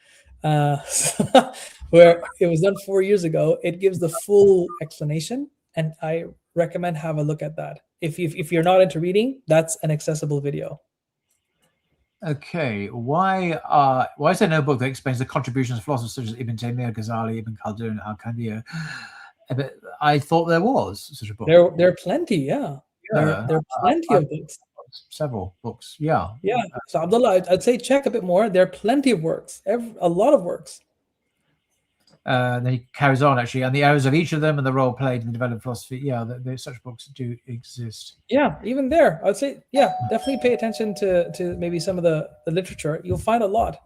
Where it was done 4 years ago. It gives the full explanation, and I recommend have a look at that. If you're not into reading, that's an accessible video. Okay, why is there no book that explains the contributions of philosophers such as Ibn Taymiyyah, Ghazali, Ibn Khaldun, Al-Qadiyah? But I thought there was such a book. There are plenty, yeah. There are plenty of books. Several books, yeah. Yeah. So Abdullah, I'd say check a bit more. There are plenty of works, a lot of works. Then he carries on, actually, and the errors of each of them and the role played in the development of philosophy. Yeah, such books do exist. Yeah, even there, I'd say, yeah, definitely pay attention to maybe some of the literature. You'll find a lot.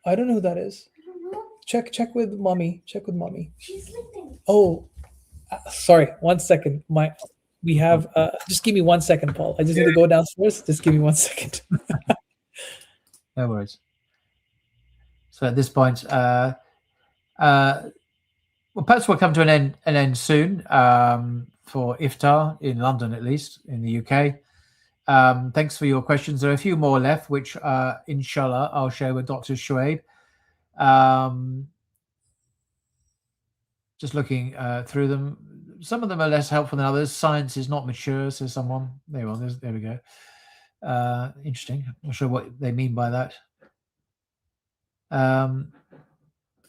I don't know who that is. Check with mommy. Check with mommy. She's sleeping. Oh, sorry. 1 second. We have. Just give me 1 second, Paul. I just need to go downstairs. Just give me 1 second. No worries. So at this point, well, perhaps we'll come to an end soon for iftar in London, at least in the UK. Thanks for your questions. There are a few more left, which inshallah I'll share with Dr. Shoaib. Just looking through them. Some of them are less helpful than others. Science is not mature, says someone. There we go. Interesting. I'm not sure what they mean by that.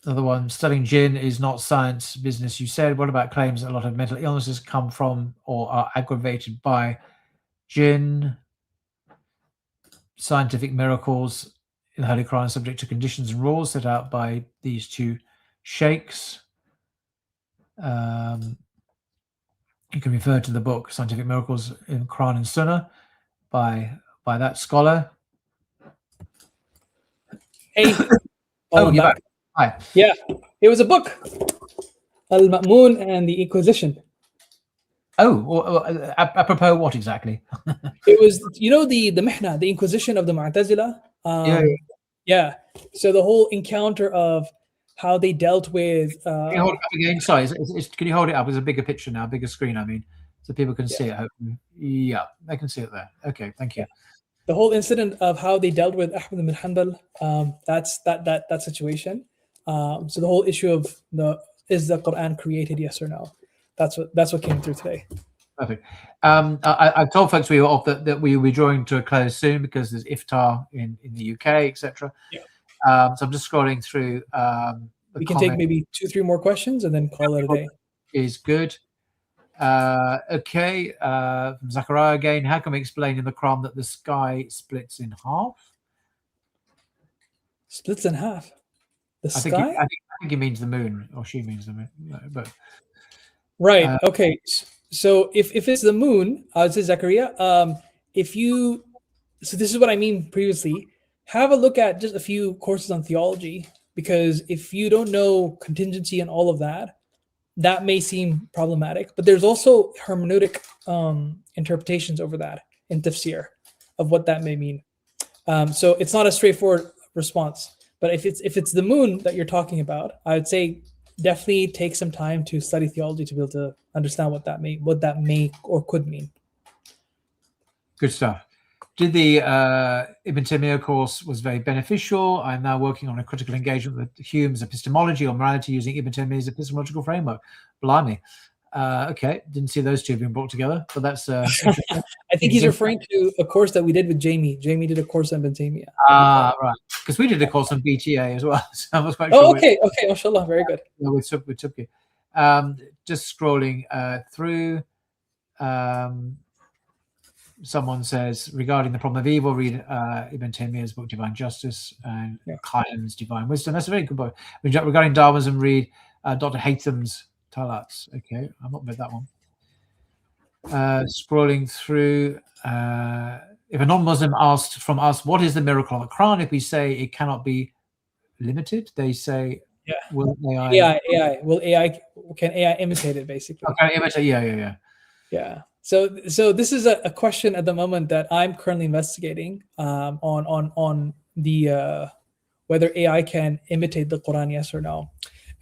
Another one, studying jinn is not science business, you said. What about claims that a lot of mental illnesses come from or are aggravated by jinn? Scientific miracles in the Holy Quran are subject to conditions and rules set out by these two sheikhs. You can refer to the book Scientific Miracles in Quran and Sunnah by that scholar. Hey. Oh, you're back. Hi. Yeah, it was a book, Al-Ma'mun and the Inquisition. Oh, apropos what exactly? It was, the Mihna, the Inquisition of the Mu'tazila. Yeah. So the whole encounter of how they dealt with. Can you hold it up again? Sorry, can you hold it up? There's a bigger picture now, bigger screen. I mean, so people can see it. Hopefully. Yeah, they can see it there. Okay, thank you. The whole incident of how they dealt with Ahmed bin Hanbal. That's that situation. So the whole issue of is the Quran created, yes or no? That's what came through today. Perfect. I've told folks we were off that we will be drawing to a close soon because there's iftar in the UK, etc. Yeah. So I'm just scrolling through. We can take maybe 2-3 more questions and then call it a day. Is good. Okay. From Zachariah again. How can we explain in the Quran that the sky splits in half? Splits in half. The sky? I think he means the moon, or she means the moon. No, but right. Okay. So if it's the moon, I would say Zachariah. So this is what I mean previously. Have a look at just a few courses on theology, because if you don't know contingency and all of that, that may seem problematic. But there's also hermeneutic interpretations over that in tafsir of what that may mean. So it's not a straightforward response. But if it's the moon that you're talking about, I would say definitely take some time to study theology to be able to understand what that may or could mean. Good stuff. Did the Ibn Taymiyyah course was very beneficial. I'm now working on a critical engagement with Hume's epistemology on morality using Ibn Taymiyyah's epistemological framework. Blimey. Okay, didn't see those two being brought together, but that's. I think he's referring to a course that we did with Jamie. Jamie did a course on Ibn Taymiyyah. Right, because we did a course on BTA as well. So I was quite sure. Oh, okay, mashallah, very good. With Subki. Just scrolling through. Someone says regarding the problem of evil, read Ibn Taymiyyah's book Divine Justice and Qayyim's Divine Wisdom. That's a very good book. Regarding Darwinism, read Dr. Haytham's Talats. Okay, I've not read that one. Scrolling through, if a non-Muslim asked from us, what is the miracle of the Quran? If we say it cannot be limited, they say, will AI? Can AI imitate it, basically? Okay, imitate, yeah. So this is a question at the moment that I'm currently investigating on the whether AI can imitate the Quran, yes or no.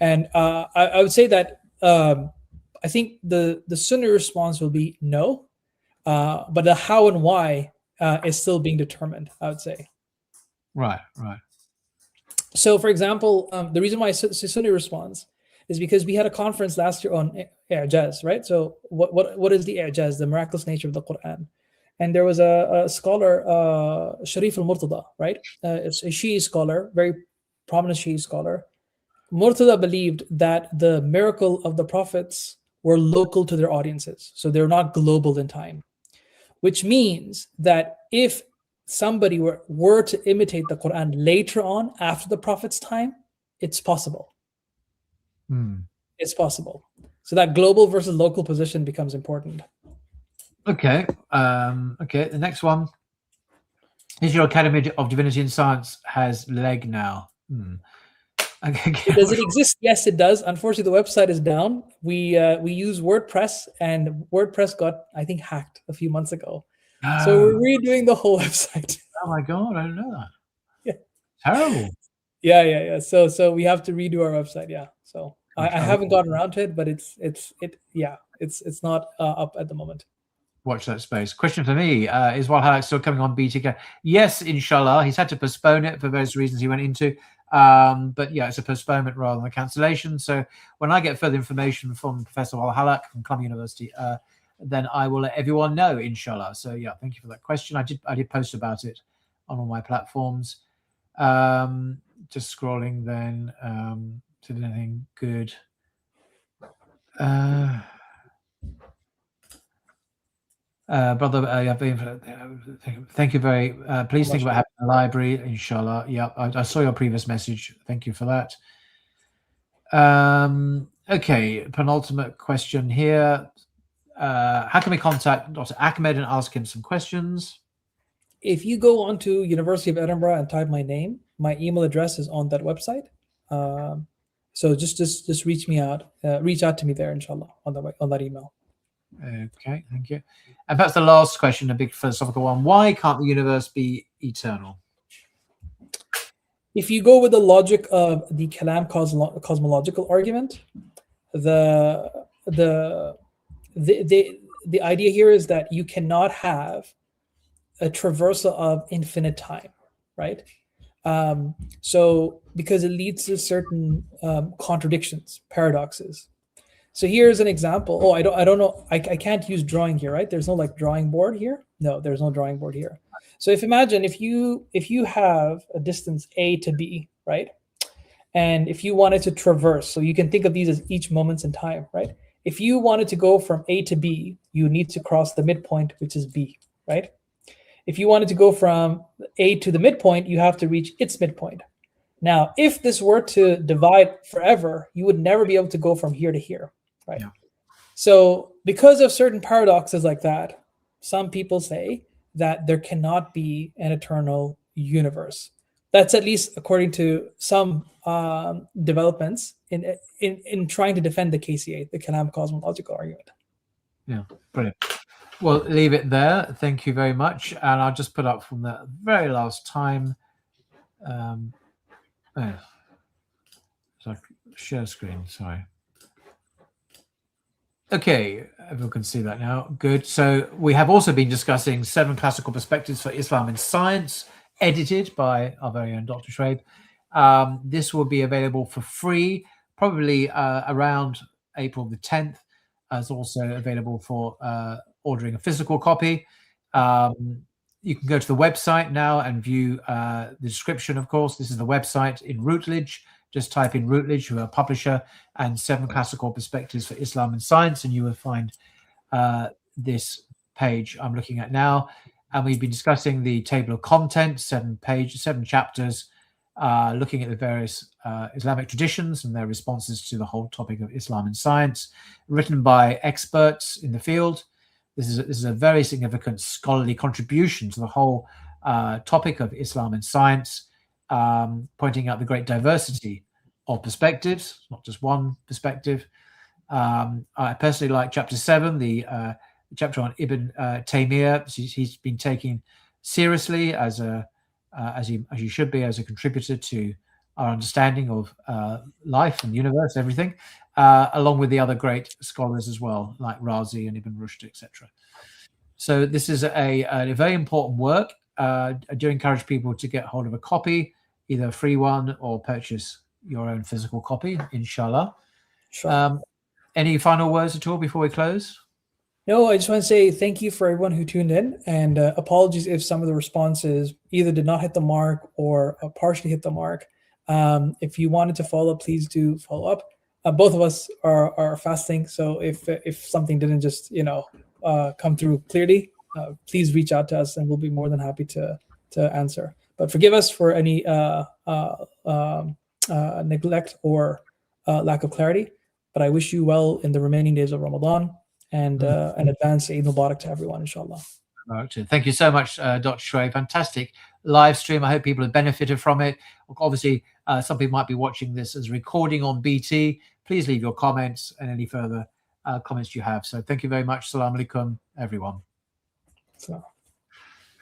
And I would say that I think the Sunni response will be no, but the how and why is still being determined, I would say. Right. So, for example, the reason why I say Sunni response is because we had a conference last year on i'jaz, right? So what is the i'jaz, the miraculous nature of the Quran? And there was a scholar, Sharif al-Murtada, right? It's a Shi'i scholar, very prominent Shi'i scholar. Murtada believed that the miracle of the prophets were local to their audiences. So they're not global in time, which means that if somebody were to imitate the Quran later on after the prophet's time, it's possible. It's possible. So that global versus local position becomes important. Okay. The next one. Israel Academy of Divinity and Science has leg now. Okay. Does it exist? Yes, it does. Unfortunately, the website is down. We use WordPress, and WordPress got, I think, hacked a few months ago. So we're redoing the whole website. Oh my God, I don't know that. Yeah. Terrible. Yeah. So we have to redo our website. Yeah. So I haven't gotten around to it, but it's not up at the moment. watch that space. Question for me, is Halak still coming on BT? Yes, inshallah. He's had to postpone it for various reasons he went into. But yeah, it's a postponement rather than a cancellation. So when I get further information from Professor Halak from Columbia University, then I will let everyone know, inshallah. So yeah, thank you for that question. I did post about it on all my platforms. Just scrolling then. Did anything good? Brother, thank you very. Please think about having a library, inshallah. Yeah, I saw your previous message. Thank you for that. Okay, penultimate question here. How can we contact Dr. Ahmed and ask him some questions? If you go onto University of Edinburgh and type my name, my email address is on that website. So just reach out to me there, inshallah, on that email. Okay, thank you. And perhaps the last question, a big philosophical one: why can't the universe be eternal? If you go with the logic of the Kalam cosmological argument, the idea here is that you cannot have a traversal of infinite time, right? So because it leads to certain contradictions, paradoxes. So here's an example. Oh, I don't know. I can't use drawing here, right? There's no like drawing board here. No, there's no drawing board here. So imagine if you have a distance A to B, right? And if you wanted to traverse, so you can think of these as each moments in time, right? If you wanted to go from A to B, you need to cross the midpoint, which is B, right? If you wanted to go from A to the midpoint, you have to reach its midpoint. Now, if this were to divide forever, you would never be able to go from here to here, right? Yeah. So because of certain paradoxes like that, some people say that there cannot be an eternal universe. That's at least according to some developments in trying to defend the KCA, the Kalam cosmological argument. Yeah, brilliant. Well, leave it there. Thank you very much. And I'll just put up from the very last time. So share screen, sorry. Okay, everyone can see that now. Good. So we have also been discussing 7 classical perspectives for Islam and science, edited by our very own Dr. Shoaib. This will be available for free, probably around April the 10th. It's also available for ordering a physical copy. You can go to the website now and view the description, of course. This is the website in Routledge. Just type in Routledge, who are a publisher, and 7 classical perspectives for Islam and science, and you will find this page I'm looking at now. And we've been discussing the table of contents, 7 chapters, looking at the various Islamic traditions and their responses to the whole topic of Islam and science, written by experts in the field. This is a very significant scholarly contribution to the whole topic of Islam and science, pointing out the great diversity of perspectives, not just one perspective. I personally like chapter 7, the chapter on Ibn Taymiyyah. He's been taken seriously as you should be, as a contributor to our understanding of life and the universe, everything, along with the other great scholars as well, like Razi and Ibn Rushd, etc. So this is a very important work. I do encourage people to get hold of a copy, either a free one or purchase your own physical copy, inshallah. Sure. Any final words at all before we close? No, I just want to say thank you for everyone who tuned in, and apologies if some of the responses either did not hit the mark or partially hit the mark. If you wanted to follow up, please do follow up. Both of us are fasting, so if something didn't just come through clearly, please reach out to us, and we'll be more than happy to answer. But forgive us for any neglect or lack of clarity. But I wish you well in the remaining days of Ramadan, and an advanced Eid Mubarak to everyone, inshallah. Thank you so much, Dr. Shoaib. Fantastic live stream. I hope people have benefited from it. Obviously, some people might be watching this as a recording on BT. Please leave your comments and any further comments you have. So thank you very much. Assalamu alaikum, everyone. So.